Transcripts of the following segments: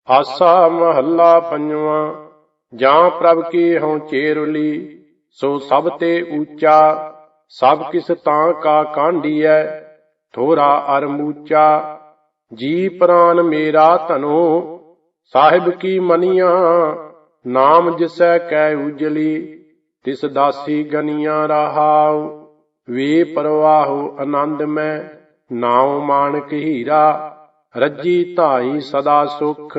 ਆਸਾ ਮਹੱਲਾ ਪੰਜਵਾਂ। ਜਾਂ ਪ੍ਰਭ ਕੀ ਹਉ ਚੇਰੁਲੀ, ਸੋ ਸਭ ਤੇ ਊਚਾ। ਸਭ ਕਿਸ ਤਾਂ ਕਾ ਕਾਂਢੀਐ, ਥੋਰਾ ਅਰ ਮੂਚਾ। ਜੀ ਪ੍ਰਾਨ ਮੇਰਾ ਧਨੋ, ਸਾਹਿਬ ਕੀ ਮਨੀਆਂ। ਨਾਮ ਜਿਸੈ ਕੈ ਉਜਲੀ, ਤਿਸ ਦਾਸੀ ਗਨੀਆਂ ਰਹਾਉ। ਵੇ ਪਰਵਾਹੋ ਆਨੰਦ ਮੈਂ, ਨਾਉ ਮਾਣਕ ਹੀਰਾ। ਰੱਜੀ ਧਾਈ ਸਦਾ ਸੁਖ,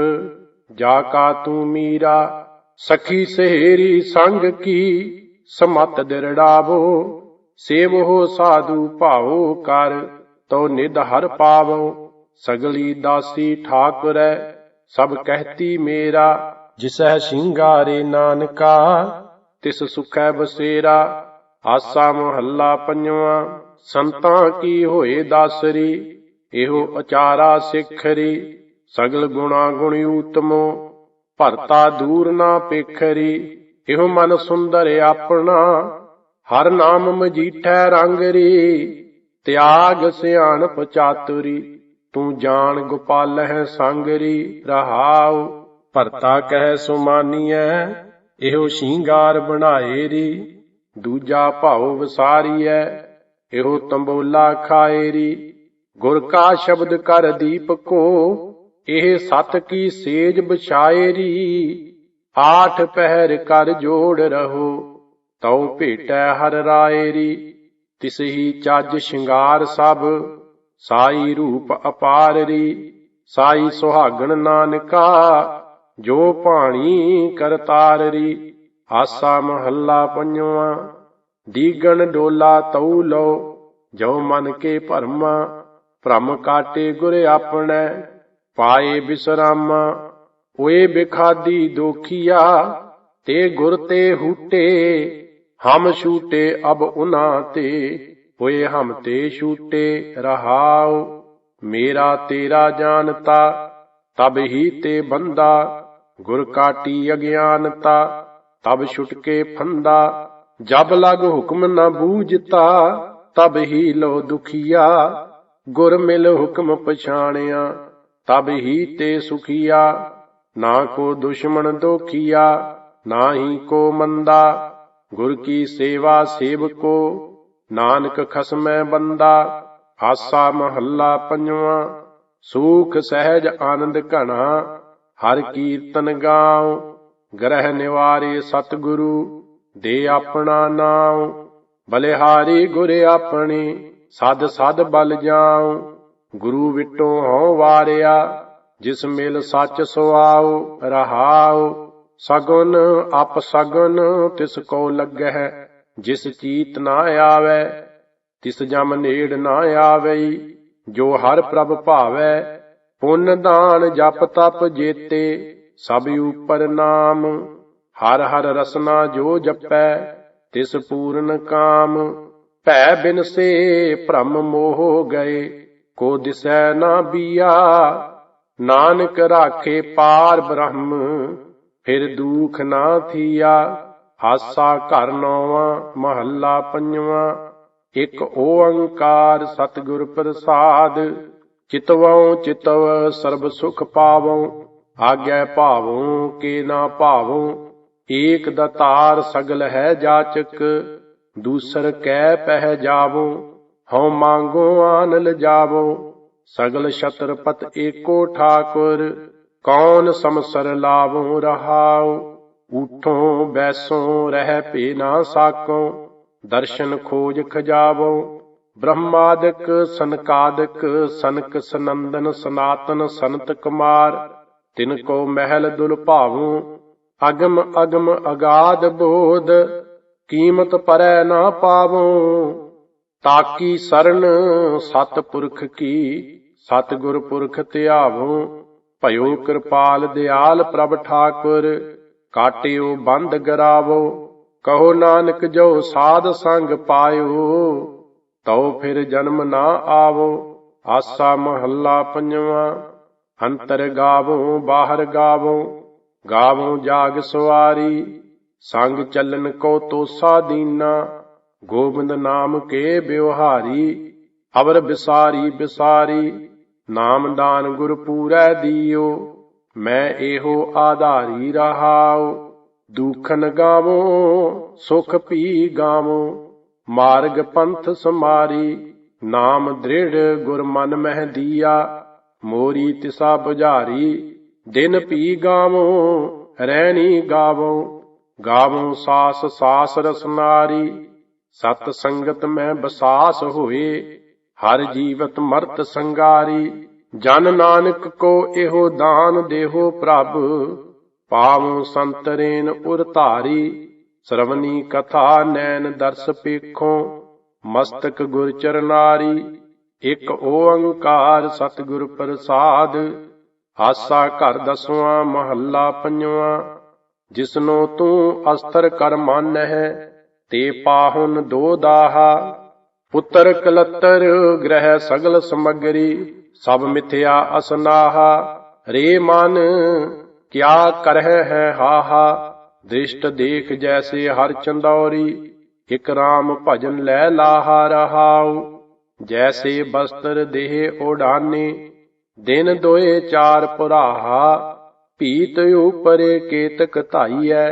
ਜਾ ਕਾ ਤੂੰ ਮੀਰਾ। ਸਖੀ ਸਹੇਰੀ ਸੰਗ ਕੀ, ਸਮਤ ਦਿਰੜਾਵੋ। ਸੇਵਹੁ ਸਾਧੂ ਭਾਉ ਕਰ, ਤੋ ਨਿਧ ਹਰ ਪਾਵੋ। ਸਗਲੀ ਦਾਸੀ ਠਾਕੁਰੈ, ਸਭ ਕਹਿਤੀ ਮੇਰਾ। ਜਿਸੈ ਸ਼ਿੰਗਾਰੇ ਨਾਨਕਾ, ਤਿਸ ਸੁਖੈ ਬਸੇਰਾ। ਆਸਾ ਮਹੱਲਾ ਪੰਜਵਾਂ। ਸੰਤਾਂ ਕੀ ਹੋਏ ਦਾਸਰੀ, ਇਹੋ ਅਚਾਰਾ ਸਿਖਰੀ। ਸਗਲ ਗੁਣਾ ਗੁਣ ਊਤਮੋ, ਭਰਤਾ ਦੂਰ ਨਾ ਪੇਖਰੀ। ਇਹੋ ਮਨ ਸੁੰਦਰ ਆਪਣਾ, ਹਰ ਨਾਮ ਮਜੀਠੈ ਰੰਗਰੀ। ਤਿਆਗ ਸਿਆਣਪ ਚਾਤੁਰੀ, ਤੂੰ ਜਾਣ ਗੋਪਾਲਹਿ ਸੰਗਰੀ। ਰਹਾਉ ਭਰਤਾ ਕਹਿ ਸੁਮਾਨੀਐ, ਇਹੋ ਸ਼ਿੰਗਾਰ ਬਣਾਏ ਰੀ। ਦੂਜਾ ਭਾਉ ਵਿਸਾਰੀਐ, ਇਹੋ ਤੰਬੋਲਾ ਖਾਏ ਰੀ। ਗੁਰ ਕਾ ਸ਼ਬਦ ਕਰ ਦੀਪਕੋ, ਇਹ ਸਤ ਕੀ ਸੇਜ ਬਿਛਾਏ ਰੀ। ਆਠ ਪਹਿਰ ਕਰ ਜੋੜ ਰਹੋ, ਤਉ ਭੇਟੈ ਹਰ ਰਾਏ ਰੀ। ਤਿਸ ਹੀ ਚੱਜ ਸ਼ਿੰਗਾਰ ਸਭ, ਸਾਈ ਰੂਪ ਅਪਾਰ ਰੀ। ਸਾਈ ਸੁਹਾਗਣ ਨਾਨਕਾ, ਜੋ ਭਾਣੀ ਕਰਤਾਰ ਰੀ। ਆਸਾ ਮਹੱਲਾ ਪੰਜਵਾਂ। ਦੀਗਣ ਡੋਲਾ ਤਉ ਲਓ, ਜੋ ਮਨ ਕੇ ਭਰਮਾ। ਭ੍ਰਮ ਕਾਟੇ ਗੁਰ ਆਪਣੈ, ਪਾਏ ਬਿਸਰਾਮਾ। ਓਏ ਬਿਖਾਦੀ ਦੋਖੀਆ, ਤੇ ਗੁਰ ਤੇ ਹੂਟੇ। ਹਮ ਛੂਟੇ ਅਬ ਉਨਾ ਤੇ, ਹੋਏ ਹਮ ਤੇ ਛੂਟੇ। ਰਹਾਉ ਮੇਰਾ ਤੇਰਾ ਜਾਣਤਾ, ਤਬ ਹੀ ਤੇ ਬੰਦਾ। ਗੁਰ ਕਾਟੀ ਅਗਿਆਨਤਾ, ਤਬ ਛੁਟਕੇ ਫੰਦਾ। ਜਬ ਲਗ ਹੁਕਮ ਨ ਬੂਝਤਾ, ਤਬ ਹੀ ਲੋ ਦੁਖੀਆ। ਗੁਰ ਮਿਲ ਹੁਕਮ ਪਛਾਣਿਆ, ਤਬ ਹੀ ਤੇ ਸੁਖੀਆ। ਨਾ ਕੋ ਦੁਸ਼ਮਣ ਦੋਖੀਆ, ਨਾ ਹੀ ਕੋ ਮੰਦਾ। ਗੁਰ ਕੀ ਸੇਵਾ ਸੇਵਕੋ, ਨਾਨਕ ਖਸਮੈ ਬੰਦਾ। ਆਸਾ ਮਹੱਲਾ ਪੰਜਵਾਂ। ਸੂਖ ਸਹਿਜ ਆਨੰਦ ਘਣਾ, ਹਰ ਕੀਰਤਨ ਗਾਉ। ਗ੍ਰਹਿ ਨਿਵਾਰੇ ਸਤਿਗੁਰੂ, ਦੇ ਆਪਣਾ ਨਾਉ। ਬਲਿਹਾਰੀ ਗੁਰ ਆਪਣੀ, ਸਦ ਸਦ ਬਲ ਜਾਉ। ਗੁਰੂ ਵਿਟੋ ਹਉ ਵਾਰਿਆ, ਜਿਸ ਮਿਲ ਸੱਚ ਸੁਆਉ। ਰਹਾਉ ਸਗੁਨ ਅਪ ਸਗੁਨ, ਤਿਸ ਕੋ ਲੱਗਹਿ। ਜਿਸ ਚੀਤ ਨਾ ਆਵੈ, ਤਿਸ ਜਮ ਨੇੜ ਨਾ ਆਵਈ। ਜੋ ਹਰ ਪ੍ਰਭ ਭਾਵੈ, ਪੁੰਨ ਦਾਨ ਜਪ ਤਪ ਜੇਤੇ। ਸਭ ਉਪਰ ਨਾਮ, ਹਰ ਹਰ ਰਸਨਾ ਜੋ ਜਪੈ, ਤਿਸ ਪੂਰਨ ਕਾਮ। ਭੈ ਬਿਨਸੇ ਭ੍ਰਮ ਮੋਹ ਗਏ, ਕੋ ਦਿਸੈ ਨਾ ਬੀਆ। ਨਾਨਕ ਰਾਖੇ ਪਾਰ ਬ੍ਰਹਮ, ਫਿਰ ਦੂਖ ਨਾ ਥੀਆ। ਆਸਾ ਘਰ ਨੌਵਾਂ। ਮਹੱਲਾ ਪੰਜਵਾਂ। ਇਕ ਓੰਕਾਰ ਸਤਿਗੁਰ ਪ੍ਰਸਾਦ, ਚਿਤਵਉ ਚਿਤਵ ਸਰਬ ਸੁਖ ਪਾਵਉ। ਆਗੈ ਭਾਵਉ ਕੇ ਨਾ ਭਾਵਉ, ਏਕ ਦਾਤਾਰ ਸਗਲ ਹੈ ਜਾਚਕ। ਦੂਸਰ ਕੈ ਪਹਿ ਜਾਵੋ, ਹਉ ਮੰਗੋ ਆਨ ਲਜਾਵੋ। ਸਗਲ ਛਤਰਪਤ ਏਕੋ ਠਾਕੁਰ, ਕੌਣ ਸਮਸਰ ਲਾਵੋ। ਰਹਾਉ ਊਠੋਂ ਬੈਸੋਂ ਰਹਿ ਭੇ ਨਾ ਸਾਕੋ, ਦਰਸ਼ਨ ਖੋਜ ਖਜਾਵੋ। ਬ੍ਰਹਮਾਦਿਕ ਸਨਕਾਦਿਕ, ਸਨਕ ਸਨੰਦਨ ਸਨਾਤਨ ਸੰਤ ਕੁਮਾਰ। ਤਿਨ ਕੋ ਮਹਿਲ ਦੁਲ ਭਾਵੋ, ਅਗਮ ਅਗਮ ਅਗਾਧ ਬੋਧ। ਕੀਮਤ ਪਰੈ ਨਾ ਪਾਵੋ, ਤਾਕੀ ਸਰਨ ਸਤਿਪੁਰਖ ਕੀ। ਸਤਿਗੁਰ ਪੁਰਖ ਧਿਆਵੋ, ਭਇਓ ਕਿਰਪਾਲ ਦਿਆਲ ਪ੍ਰਭ ਠਾਕੁਰ। ਕਾਟਿਓ ਬੰਦ ਗਰਾਵੋ, ਕਹੋ ਨਾਨਕ ਜੋ ਸਾਧ ਸੰਗ ਪਾਇਓ। ਤਉ ਫਿਰ ਜਨਮ ਨਾ ਆਵੋ। ਆਸਾ ਮਹੱਲਾ ਪੰਜਵਾਂ। ਅੰਤਰ ਗਾਵੋ ਬਾਹਰ ਗਾਵੋ, ਗਾਵੋ ਜਾਗ ਸਵਾਰੀ। ਸੰਗ ਚੱਲਨ ਕੋ ਤੋਸਾ ਦੀਨਾ, ਗੋਬਿੰਦ ਨਾਮ ਕੇ ਬਿਵਹਾਰੀ। ਅਵਰ ਬਿਸਾਰੀ ਬਿਸਾਰੀ, ਨਾਮ ਦਾਨ ਗੁਰ ਪੂਰੈ ਦੀਓ। ਮੈਂ ਇਹੋ ਆਧਾਰੀ ਰਹਾਉ। ਦੁਖਨ ਗਾਵੋ ਸੁਖ ਪੀ ਗਾਵੋ, ਮਾਰਗ ਪੰਥ ਸਮਾਰੀ। ਨਾਮ ਦ੍ਰਿੜ ਗੁਰ ਮਨ ਮਹਿ ਦੀਆ, ਮੋਰੀ ਤਿਸਾ ਬੁਝਾਰੀ। ਦਿਨ ਪੀ ਗਾਵੋ ਰਹਿਣੀ ਗਾਵੋ, ਗਾਵੋ ਸਾਸ ਸਾਸ ਰਸਨਾਰੀ। ਸਤ ਸੰਗਤ ਮੈਂ ਬਸਾਸ ਹੋਏ, ਹਰ ਜੀਵਤ ਮਰਤ ਸੰਗਾਰੀ। ਜਨ ਨਾਨਕ ਕੋ ਇਹੋ ਦਾਨ ਦੇਹੋ ਪ੍ਰਭ, ਪਾਵੋ ਸੰਤਰੇਨ ਉਰ ਧਾਰੀ। ਸਰਵਨੀ ਕਥਾ ਨੈਣ ਦਰਸ ਪੇਖੋਂ, ਮਸਤਕ ਗੁਰ ਚਰਨਾਰੀ। ਇਕ ਓੰਕਾਰ ਸਤਿਗੁਰ ਪ੍ਰਸਾਦ, ਆਸਾ ਘਰ ਦਸਵਾਂ ਮਹੱਲਾ ਪੰਜਵਾਂ। ਜਿਸਨੋ ਤੂੰ ਅਸਥਰ ਕਰ ਮਾਨਹਿ, ਤੇ ਪਾਹੁਨ ਦੋ ਦਾਹਾ। ਪੁੱਤਰ ਕਲੱਤਰ ਗ੍ਰਹਿ ਸਗਲ ਸਮਗਰੀ, ਸਭ ਮਿਥਿਆ ਅਸਨਾਹਾ। ਰੇ ਮਨ ਕਿਆ ਕਰਹਿ ਹੈ ਹਾਹਾ, ਦ੍ਰਿਸ਼ਟ ਦੇਖ ਜੈਸੇ ਹਰ ਚੰਦੌਰੀ। ਇਕ ਰਾਮ ਭਜਨ ਲੈ ਲਾਹਾ ਰਹਾਉ, ਜੈਸੇ ਬਸਤਰ ਦੇਹ ਓਢਾਨੇ। ਦਿਨ ਦੋਏ ਚਾਰ ਪੁਰਾਹਾ, ਭੀਤ ਉਪਰੇ ਕੇਤਕ ਧਾਈਐ।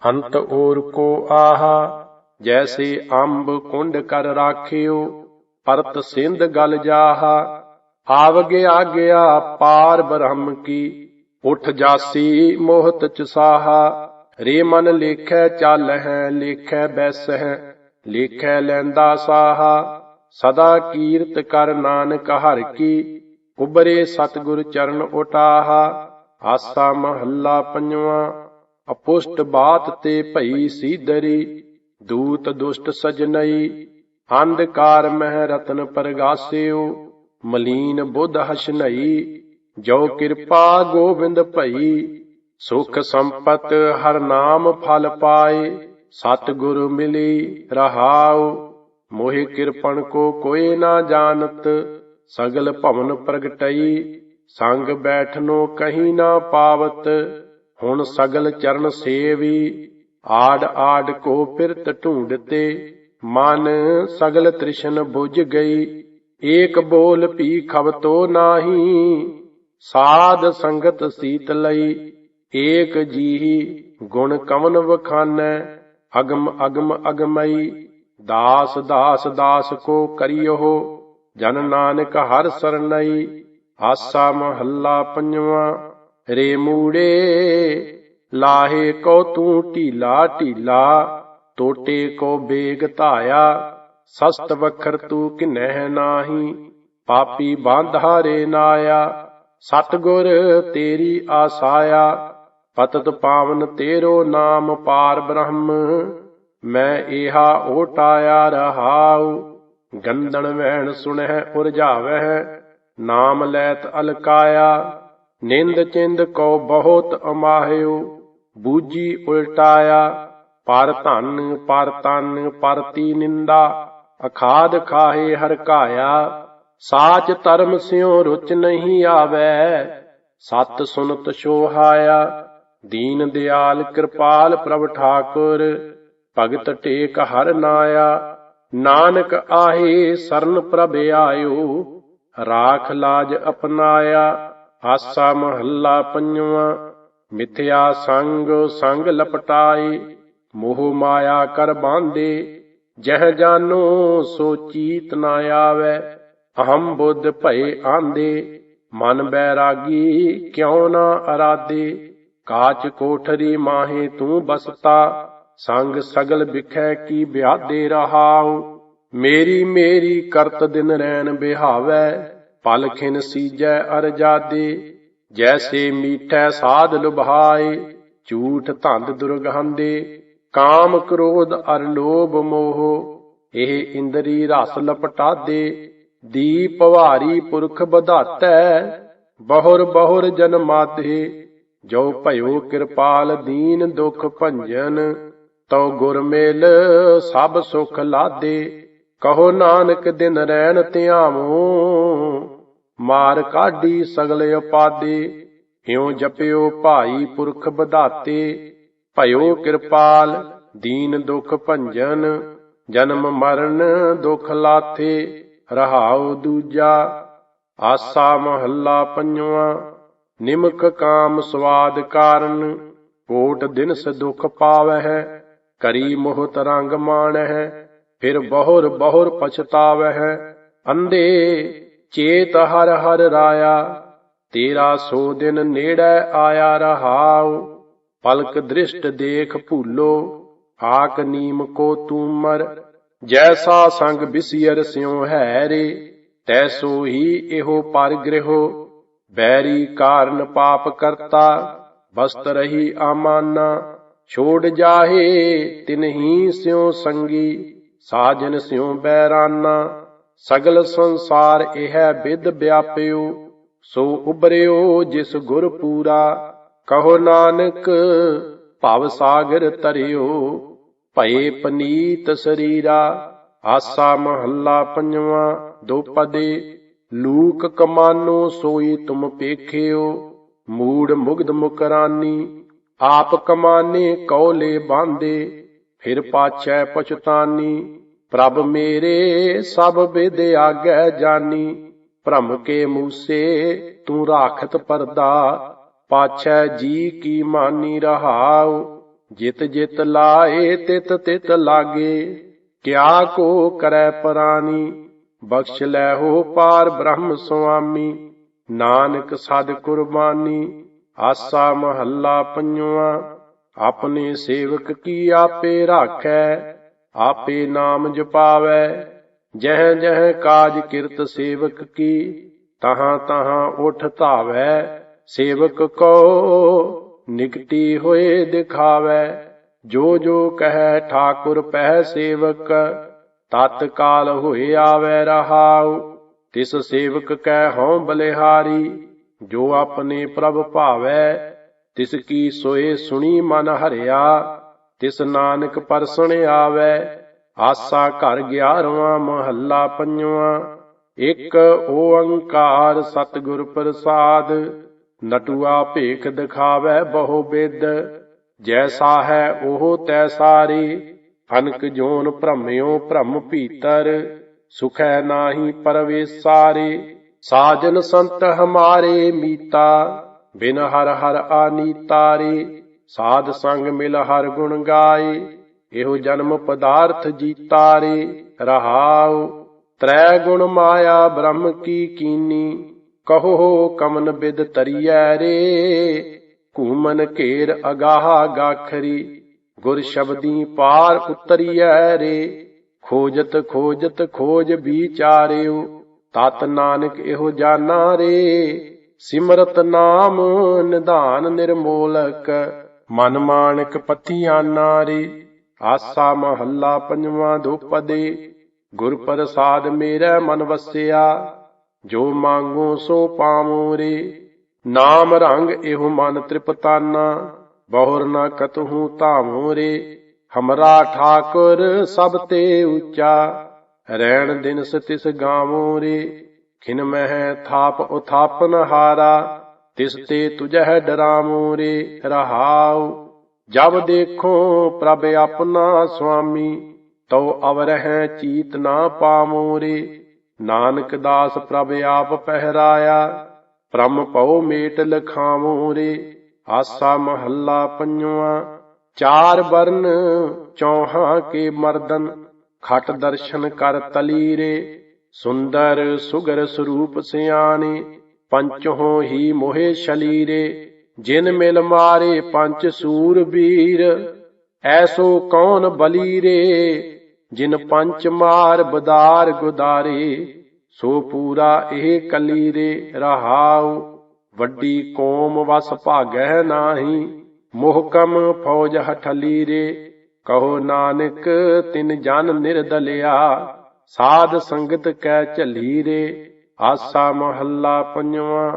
ਅੰਤ ਓਰ ਕੋ ਆਹਾ, ਜੈਸੇ ਅੰਬ ਕੁੰਡ ਕਰ ਰਾਖਿਓ। ਪਰਤ ਸਿੰਧ ਗਲ ਜਾਹਾ, ਆਵਗੇ ਆਗਿਆ ਪਾਰ ਬ੍ਰਹਮ ਕੀ। ਉਠ ਜਾਸੀ ਮੋਹਤ ਚੁਸਾਹਾ। ਰੇ ਮਨ ਲੇਖੈ ਚਾਲਹਿ, ਲੇਖੈ ਬੈਸਹਿ, ਲੇਖੈ ਲੈਂਦਾ ਸਾਹਾ। ਸਦਾ ਕੀਰਤ ਕਰ ਨਾਨਕ ਹਰਿ ਕੀ, ਉਬਰੇ ਸਤਿਗੁਰ ਚਰਨ ਉਟਾਹਾ। ਆਸਾ ਮਹੱਲਾ ਪੰਜਵਾਂ। ਅਪੁਸ਼ਟ ਬਾਤ ਤੇ ਭਈ ਸੀਦਰੀ, ਦੂਤ ਦੁਸ਼ਟ ਸਜਨਈ। ਅੰਧਕਾਰ ਮਹਿ ਰਤਨ ਪਰਗਾਸਿਓ, ਮਲੀਨ ਬੁੱਧ ਹਸਨਈ। ਜੋ ਕਿਰਪਾ ਗੋਬਿੰਦ ਭਈ, ਸੁਖ ਸੰਪਤ ਹਰ ਨਾਮ ਫਲ ਪਾਏ। ਸਤਿਗੁਰ ਮਿਲੀ ਰਹਾਉ, ਮੋਹਿ ਕਿਰਪਨ ਕੋ ਕੋਇ ਨਾ ਜਾਣਤ। ਸਗਲ ਭਵਨ ਪ੍ਰਗਟਈ, ਸੰਗ ਬੈਠਨੋ ਕਹੀਂ ਨਾ ਪਾਵਤ। ਹੁਣ ਸਗਲ ਚਰਨ ਸੇਵੀ, ਆਡ ਆਡ ਕੋ ਫਿਰਤ ਢੂੰਡਤੇ। ਮਨ ਸਗਲ ਤ੍ਰਿਸ਼ਨ ਬੁਝ ਗਈ, ਏਕ ਬੋਲ ਪੀ ਖਬਤੋ ਨਾਹੀ। ਸਾਧ ਸੰਗਤ ਸੀਤ ਲਈ, ਏਕ ਜੀਹੀ ਗੁਣ ਕਵਨ ਵਖਾਨੈ। ਅਗਮ ਅਗਮ ਅਗਮਈ, ਦਾਸ ਦਾਸ ਦਾਸ ਕੋ ਕਰਿਓ। ਜਨ ਨਾਨਕ ਹਰਿ ਸਰਣਈ। ਆਸਾ ਮਹੱਲਾ ਪੰਜਵਾਂ। ਰੇ ਮੂੜੇ ਲਾਹੇ ਕੋ ਤੂੰ ਢੀਲਾ ਢੀਲਾ, ਟੋਟੇ ਕੋ ਬੇਗ ਧਾਇਆ। ਸਸਤ ਵਖਰ ਤੂੰ ਕਿਨਹਿ ਨਾਹੀ, ਪਾਪੀ ਬਾਂਧਾ ਰੇ ਨਾਇਆ। ਸਤਿਗੁਰ ਤੇਰੀ ਆਸਾਇਆ, ਪਤਿਤ ਪਾਵਨ ਤੇਰੋ ਨਾਮ ਪਾਰ ਬ੍ਰਹਮ। ਮੈਂ ਏਹਾ ਓਟਾਇਆ ਰਹਾਉ, ਗੰਦਣ ਵੈਣ ਸੁਣਹਿ ਉਰਝਾਵਹਿ। ਨਾਮ ਲੈਤ ਅਲਕਾਇਆ, ਨਿੰਦ ਚਿੰਦ ਕੋ ਬਹੁਤ ਅਮਾਹਿਓ। ਬੂਝੀ ਉਲਟਾਇਆ, ਪਰ ਧਨ ਪਰ ਤਨ ਪਰਤੀ ਨਿੰਦਾ। ਅਖਾਦ ਖਾਹੇ ਹਰਕਾਇਆ, ਸਾਚ ਧਰਮ ਸਿਉ ਰੁਚ ਨਹੀਂ ਆਵੈ। ਸਤ ਸੁਨਤ ਸੋਹਾਇਆ, ਦੀਨ ਦਿਆਲ ਕਿਰਪਾਲ ਪ੍ਰਭ ਠਾਕੁਰ। ਭਗਤ ਟੇਕ ਹਰ ਨਾਇਆ, ਨਾਨਕ ਆਹੇ ਸਰਨ ਪ੍ਰਭ ਆਇਓ। ਰਾਖ ਲਾਜ ਅਪਨਾਇਆ। ਆਸਾ ਮਹੱਲਾ ਪੰਜਵਾਂ। ਮਿਥਿਆ ਸੰਗ ਸੰਗ ਲਪਟਾਏ, ਮੋਹ ਮਾਇਆ ਕਰ ਬਾਂਧੇ। ਜਹ ਜਾਨੋ ਸੋ ਚੀਤ ਨਾ ਆਵੈ, ਅਹੰ ਬੁੱਧ ਭਏ ਆਂਦੇ। ਮਨ ਬੈਰਾਗੀ ਕਿਉ ਨਾ ਅਰਾਧੇ, ਕਾਚ ਕੋਠਰੀ ਮਾਹੇ ਤੂੰ ਬਸਤਾ। ਸੰਗ ਸਗਲ ਬਿਖੈ ਕੀ ਬਿਆਦੇ ਰਹਾਉ। ਮੇਰੀ ਮੇਰੀ ਕਰਤ ਦਿਨ ਰੈਣ ਬਿਹਾਵੈ, ਪਲ ਖਿਨ ਸੀਜੈ ਅਰਜਾਦੇ। ਜੈਸੇ ਮੀਠੈ ਸਾਧ ਲੁਭਾਏ, ਝੂਠ ਧੰਦ ਦੁਰਗੰਧੇ। ਕਾਮ ਕ੍ਰੋਧ ਅਰ ਲੋਭ ਮੋਹ, ਇਹ ਇੰਦਰੀ ਰਸ ਲਪਟਾਦੇ। ਦੀਪ ਭਾਰੀ ਪੁਰਖ ਵਧਾਤੈ, ਬਹੁਰ ਬਹੁਰ ਜਨਮਾਧੇ। ਜੋ ਭਇਓ ਕਿਰਪਾਲ ਦੀਨ ਦੁਖ ਭੰਜਨ, ਤਉ ਗੁਰ ਮੇਲ ਸਭ ਸੁਖ ਲਾਦੇ। ਕਹੋ ਨਾਨਕ ਦਿਨ ਰੈਣ ਧਿਆਵੋ, ਮਾਰ ਕਾਢੀ ਸਗਲ ਉਪਾਦੇ। ਇਉ ਜਪਿਓ ਭਾਈ ਪੁਰਖ ਵਧਾਤੇ, ਭਇਓ ਕਿਰਪਾਲ ਦੀਨ ਦੁਖ ਭੰਜਨ। ਜਨਮ ਮਰਨ ਦੁਖ ਲਾਥੇ, ਰਹਾਉ ਦੂਜਾ। ਆਸਾ ਮਹੱਲਾ ਪੰਜਵਾਂ। ਨਿਮਕ ਕਾਮ ਸਵਾਦ ਕਾਰਨ, ਕੋਟ ਦਿਨਸ ਦੁਖ ਪਾਵਹਿ। ਕਰੀ ਮੋਹਤ ਰੰਗ ਮਾਣਹਿ, ਫਿਰ ਬਹੁਰ ਬਹੁਰ ਪਛਤਾਵਹਿ। ਅੰਧੇ ਚੇਤ ਹਰ ਹਰ ਰਾਇਆ, ਤੇਰਾ ਸੋ ਦਿਨ ਨੇੜੇ ਆਇਆ ਰਹਾਉ। ਪਲਕ ਦ੍ਰਿਸ਼ਟ ਦੇਖ ਭੂਲੋ, ਆਕ ਨੀਮ ਕੋ ਤੂਮਰ। ਜੈਸਾ ਸੰਗ ਬਿਸਿਅਰ ਸਿਉ ਹੈ ਰੇ, ਤੈਸੋ ਹੀ ਇਹੋ ਪਰਗ੍ਰਿਹੋ। ਬੈਰੀ ਕਾਰਨ ਪਾਪ ਕਰਤਾ, ਬਸਤ ਰਹੀ ਆਮਾਨਾ। ਛੋੜ ਜਾਹੇ ਤਿਨਹੀ ਸਿਉ ਸੰਗੀ, ਸਾਜਨ ਸਿਉ ਬੈਰਾਨਾ। ਸਗਲ ਸੰਸਾਰ ਇਹ ਬਿਦ ਵਿਆਪਿਓ, ਸੋ ਉਬਰਿਓ ਜਿਸ ਗੁਰ ਪੂਰਾ। ਕਹੋ ਨਾਨਕ ਭਵ ਸਾਗਰ ਤਰਿਓ, ਭਏ ਪਨੀਤ ਸਰੀਰਾ। ਆਸਾ ਮਹੱਲਾ ਪੰਜਵਾਂ ਦੋਪਦੇ। ਲੂਕ ਕਮਾਨੋ ਸੋਈ ਤੁਮ ਪੇਖਿਓ, ਮੂੜ ਮੁਗਧ ਮੁਕਰਾਨੀ। ਆਪ ਕਮਾਨੇ ਕੌਲੇ ਬਾਂਦੇ, ਫਿਰ ਪਾਛੈ ਪਛਤਾਨੀ। ਪ੍ਰਭ ਮੇਰੇ ਸਭ ਬਿਦ ਆਗੈ ਜਾਨੀ, ਭ੍ਰਮ ਕੇ ਮੂਸੇ ਤੂੰ ਰਾਖਤ ਪਰਦਾ। ਪਾਛੈ ਜੀ ਕੀ ਮਾਨੀ ਰਹਾਉ, ਜਿਤ ਜਿਤ ਲਾਏ ਤਿਤ ਤਿਤ ਲਾਗੇ। ਕਿਆ ਕੋ ਕਰੈ ਪਰਾਨੀ, ਬਖਸ਼ ਲੈ ਹੋ ਪਾਰ ਬ੍ਰਹਮ ਸੁਆਮੀ। ਨਾਨਕ ਸਦ ਕੁਰਬਾਨੀ। ਆਸਾ ਮਹੱਲਾ ਪੰਜਵਾਂ। ਆਪਣੇ ਸੇਵਕ ਕੀ ਆਪੇ ਰਾਖੈ, ਆਪੇ ਨਾਮ ਜਪਾਵੈ। ਜਹ ਜਹ ਕਾਜ ਕਿਰਤ ਸੇਵਕ ਕੀ, ਤਹਾਂ ਤਹਾਂ ਉਠ ਧਾਵੈ। ਸੇਵਕ ਕੋ ਨਿਕਟੀ ਹੋਏ ਦਿਖਾਵੈ, ਜੋ ਜੋ ਕਹੈ ਠਾਕੁਰ ਪਹਿ ਸੇਵਕ। ਤਤਕਾਲ ਹੋਏ ਆਵੈ ਰਹਾਉ, ਤਿਸ ਸੇਵਕ ਕੈ ਹਉ ਬਲਿਹਾਰੀ। ਜੋ ਆਪਣੇ ਪ੍ਰਭ ਭਾਵੈ, ਤਿਸ ਕੀ ਸੋਏ ਸੁਣੀ ਮਨ ਹਰਿਆ। ਤਿਸ ਨਾਨਕ ਪਰਸਣ ਆਵੈ। ਆਸਾ ਘਰ 11ਵਾਂ ਮਹੱਲਾ ਪੰਜਵਾਂ। ਇੱਕ ਓੰਕਾਰ ਸਤਿਗੁਰ ਪ੍ਰਸਾਦ, ਨਟੂਆ ਭੇਖ ਦਿਖਾਵੈ ਬਹੁ ਬਿਦ। ਜੈਸਾ ਹੈ ਉਹ ਤੈਸਾਰੀ, ਅਨਕ ਜੋਨ ਭ੍ਰਮਿਓ ਭ੍ਰਮ ਭੀਤਰ। ਸੁਖੈ ਨਾਹੀ ਪਰਵੇਸਾਰੇ, ਸਾਜਨ ਸੰਤ ਹਮਾਰੇ ਮੀਤਾ। ਬਿਨ ਹਰ ਹਰ ਆਨੀਤਾਰੇ, ਸਾਧ ਸੰਗ ਮਿਲ ਹਰ ਗੁਣ ਗਾਏ। ਇਹੋ ਜਨਮ ਪਦਾਰਥ ਜੀਤਾਰੇ ਰਹਾਉ। ਤ੍ਰੈ ਗੁਣ ਮਾਇਆ ਬ੍ਰਹਮ ਕੀ ਕੀਨੀ, ਕਹੋ ਕਮਨ ਬਿਦ ਤਰੀਐ ਰੇ। ਘੂਮਨ ਘੇਰ ਅਗਾਹ ਗਾਖਰੀ, ਗੁਰ ਸ਼ਬਦੀ ਪਾਰ ਉਤਰੀਐ ਰੇ। ਖੋਜਤ ਖੋਜਤ ਖੋਜ ਵਿਚਾਰਿਓ, ਤਤ ਨਾਨਕ ਇਹੋ ਜਾਨਾ ਰੇ। ਸਿਮਰਤ ਨਾਮ ਨਿਧਾਨ ਨਿਰਮੋਲਕ, ਮਨ ਮਾਣਕ ਪਤੀਆਨਾ ਰੇ। ਆਸਾ ਮਹੱਲਾ ਪੰਜਵਾਂ ਦੋਪਦੇ। ਗੁਰ ਪ੍ਰਸਾਦ ਮੇਰੇ ਮਨ ਵਸਿਆ, ਜੋ ਮੰਗੋ ਸੋ ਪਾਵੋ ਰੇ। ਨਾਮ ਰੰਗ ਇਹੋ ਮਨ ਤ੍ਰਿਪਤਾਨਾ, ਬਹੁਰ ਨ ਕਤਹੂ ਧਾਵੋ ਰੇ। ਹਮਰਾ ਠਾਕੁਰ ਸਭ ਤੇ ਉੱਚਾ, ਰਹਿਣ ਦਿਨਸ ਤਿਸ ਗਾਵੋ ਰੇ। ਖਿਨ ਮਹਿ ਥਾਪ ਉਥਾਪਨ ਹਾਰਾ, ਤਿਸ ਤੇ ਤੁਝਹਿ ਡਰਾਵੋ ਰੇ ਰਹਾਉ। ਜਬ ਦੇਖੋ ਪ੍ਰਭ ਆਪਣਾ ਸੁਆਮੀ, ਤਉ ਅਵਰਹਿ ਚੀਤ ਨਾ ਪਾਵੋ ਰੇ। ਨਾਨਕ ਦਾਸ ਪ੍ਰਭ ਆਪ ਪਹਿਰਾਇਆ, ਭ੍ਰਮ ਭਉ ਮੇਟ ਲਖਾਵੋ ਰੇ। ਆਸਾ ਮਹੱਲਾ ਪੰਜਵਾਂ। ਚਾਰ ਬਰਨ ਚੌਹਾਂ ਕੇ ਮਰਦਨ, ਖਟ ਦਰਸ਼ਨ ਕਰ ਤਲੀ ਰੇ। ਸੁੰਦਰ ਸੁਗਰ ਸਰੂਪ ਸਿਆਣੇ, ਪੰਚਹੋਂ ਹੀ ਮੋਹਿ ਸ਼ਲੀਰੇ। ਜਿਨ ਮਿਲ ਮਾਰੇ ਪੰਚ ਸੂਰ ਬੀਰ, ਐਸੋ ਕੌਣ ਬਲੀ ਰੇ। ਜਿਨ ਪੰਚ ਮਾਰ ਬਦਾਰ ਗੁਦਾਰੇ, ਸੋ ਪੂਰਾ ਇਹ ਕਲੀ ਰੇ ਰਹਾਉ। ਵੱਡੀ ਕੌਮ ਵਸ ਭਾਗੈ ਨਾਹੀ, ਮੋਹਕਮ ਫੌਜ ਹਠਲੀ ਰੇ। ਕਹੋ ਨਾਨਕ ਤਿਨ ਜਨ ਨਿਰਦਲਿਆ, ਸਾਧ ਸੰਗਤ ਕੈ ਝੱਲੀ ਰੇ। ਆਸਾ ਮਹੱਲਾ ਪੰਜਵਾਂ।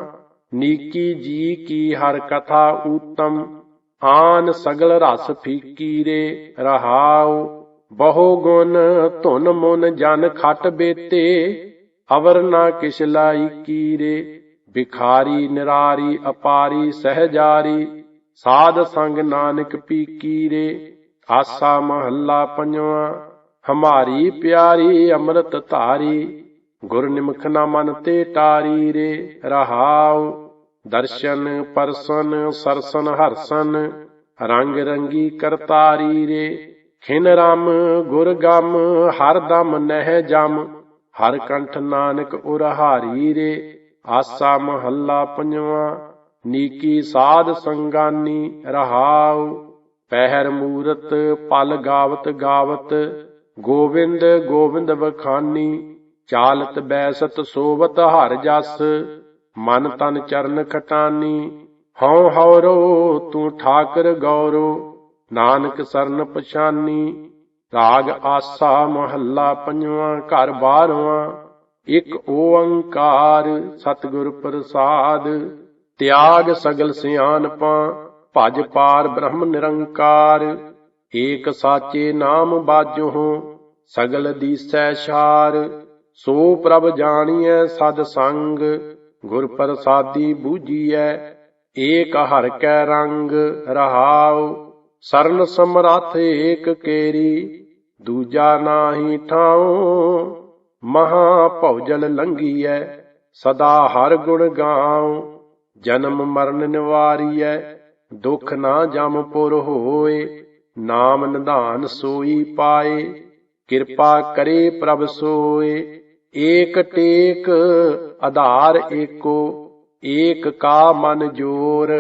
ਨੀਕੀ ਜੀ ਕੀ ਹਰ ਕਥਾ ਊਤਮ, ਆਨ ਸਗਲ ਰਸ ਫੀਕੀ ਰੇ ਰਹਾਉ। ਬਹੁ ਗੁਣ ਧੁਨ ਮੁਨ ਜਨ ਖਟ ਬੇਤੇ, ਅਵਰ ਨਾ ਕਿਛ ਲਾਇਕੀ ਰੇ। ਬਿਖਾਰੀ ਨਿਰਾਰੀ ਅਪਾਰੀ ਸਹਿਜਾਰੀ, ਸਾਧ ਸੰਗ ਨਾਨਕ ਪੀਕੀ ਰੇ। ਆਸਾ ਮਹੱਲਾ ਪੰਜਵਾਂ। ਹਮਾਰੀ ਪਿਆਰੀ ਅੰਮ੍ਰਿਤ ਧਾਰੀ, ਗੁਰ ਨਿਮਖ ਨਾ ਮਨ ਤੇ ਟਾਰੀ ਰੇ ਰਹਾਉ। ਦਰਸ਼ਨ ਪਰਸਨ ਸਰਸਨ ਹਰਸਨ, ਰੰਗ ਰੰਗੀ ਕਰਤਾਰੀ ਰੇ। ਖਿਨ ਰਮ ਗੁਰ ਗਮ ਹਰ ਦਮ ਨਹਿ ਜਮ, ਹਰ ਕੰਠ ਨਾਨਕ ਉਰਹਾਰੀ ਰੇ। ਆਸਾ ਮਹੱਲਾ ਪੰਜਵਾਂ। ਨੀਕੀ ਸਾਧ ਸੰਗਾਨੀ ਰਹਾਉ, ਪਹਿਰ ਮੂਰਤ ਪਲ ਗਾਵਤ ਗਾਵਤ, ਗੋਵਿੰਦ ਗੋਵਿੰਦ ਵਖਾਨੀ। ਚਾਲਤ ਬੈਸਤ ਸੋਵਤ ਹਰ ਜਸ, ਮਨ ਤਨ ਚਰਨ ਖਟਾਨੀ। ਹਉ ਹਉਰੋ ਤੂੰ ਠਾਕਰ ਗੌਰੋ, ਨਾਨਕ ਸਰਨ ਪਛਾਨੀ। ਰਾਗ ਆਸਾ ਮਹੱਲਾ ਪੰਜਵਾਂ। ਘਰ ਬਾਰਵਾਂ। ਇਕ ਓੰਕਾਰ ਸਤਿਗੁਰ ਪ੍ਰਸਾਦ, ਤਿਆਗ ਸਗਲ ਸਿਆਣਪਾਂ, ਭਜ ਪਾਰ ਬ੍ਰਹਮ ਨਿਰੰਕਾਰ। ਏਕ ਸਾਚੇ ਨਾਮ ਬਾਝੋਂ, ਸਗਲ ਦੀਸੈ ਛਾਰ। ਸੋ ਪ੍ਰਭ ਜਾਣੀਐ ਸਦ ਸੰਗ, ਗੁਰ ਪ੍ਰਸਾਦੀ ਬੂਝੀਐ। ਏਕ ਹਰਿ ਕੈ ਰੰਗ ਰਹਾਉ, ਸਰਨ ਸਮਰੱਥ ਏਕ ਕੇਰੀ। ਦੂਜਾ ਨਾਹੀ ਠਾਉ, ਮਹਾ ਭਉਜਲ ਲੰਘੀਐ। ਸਦਾ ਹਰ ਗੁਣ ਗਾਉ, ਜਨਮ ਮਰਨ ਨਿਵਾਰੀਐ। ਦੁਖ ਨਾ ਜਮ ਪੁਰ ਹੋਏ, ਨਾਮ ਨਿਧਾਨ ਸੋਈ ਪਾਏ। ਕਿਰਪਾ ਕਰੇ ਪ੍ਰਭ ਸੋਏ, ਏਕ ਟੇਕ ਆਧਾਰ ਏਕੋ। ਏਕ ਕਾ ਮਨ ਜੋਰ,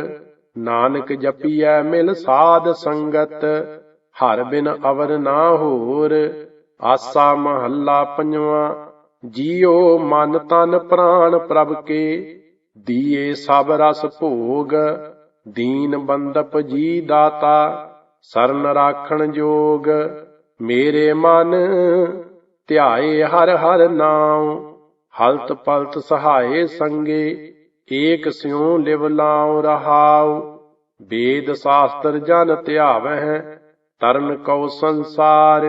ਨਾਨਕ ਜਪੀਐ ਮਿਲ ਸਾਧ ਸੰਗਤ। ਹਰ ਬਿਨ ਅਵਰ ਨਾ ਹੋਰ। ਆਸਾ ਮਹੱਲਾ ਪੰਜਵਾਂ। ਜੀਉ ਮਨ ਤਨ ਪ੍ਰਾਣ ਪ੍ਰਭ ਕੇ, ਦੀਏ ਸਭ ਰਸ ਭੋਗ। ਦੀਨ ਬੰਦਪ ਜੀ ਦਾਤਾ, ਸਰਨ ਰਾਖਣ ਜੋਗ। ਮੇਰੇ ਮਨ ਧਿਆਏ ਹਰ ਹਰ ਨਾਉ, ਹਲਤ ਪਲਤ ਸਹਾਏ ਸੰਗੇ। ਏਕ ਸਿਉ ਲਿਵ ਲਾਉ ਰਹਾਉ, ਵੇਦ ਸ਼ਾਸਤਰ ਜਨ ਧਿਆਵਹਿ। ਤਰਨ ਕਉ ਸੰਸਾਰ,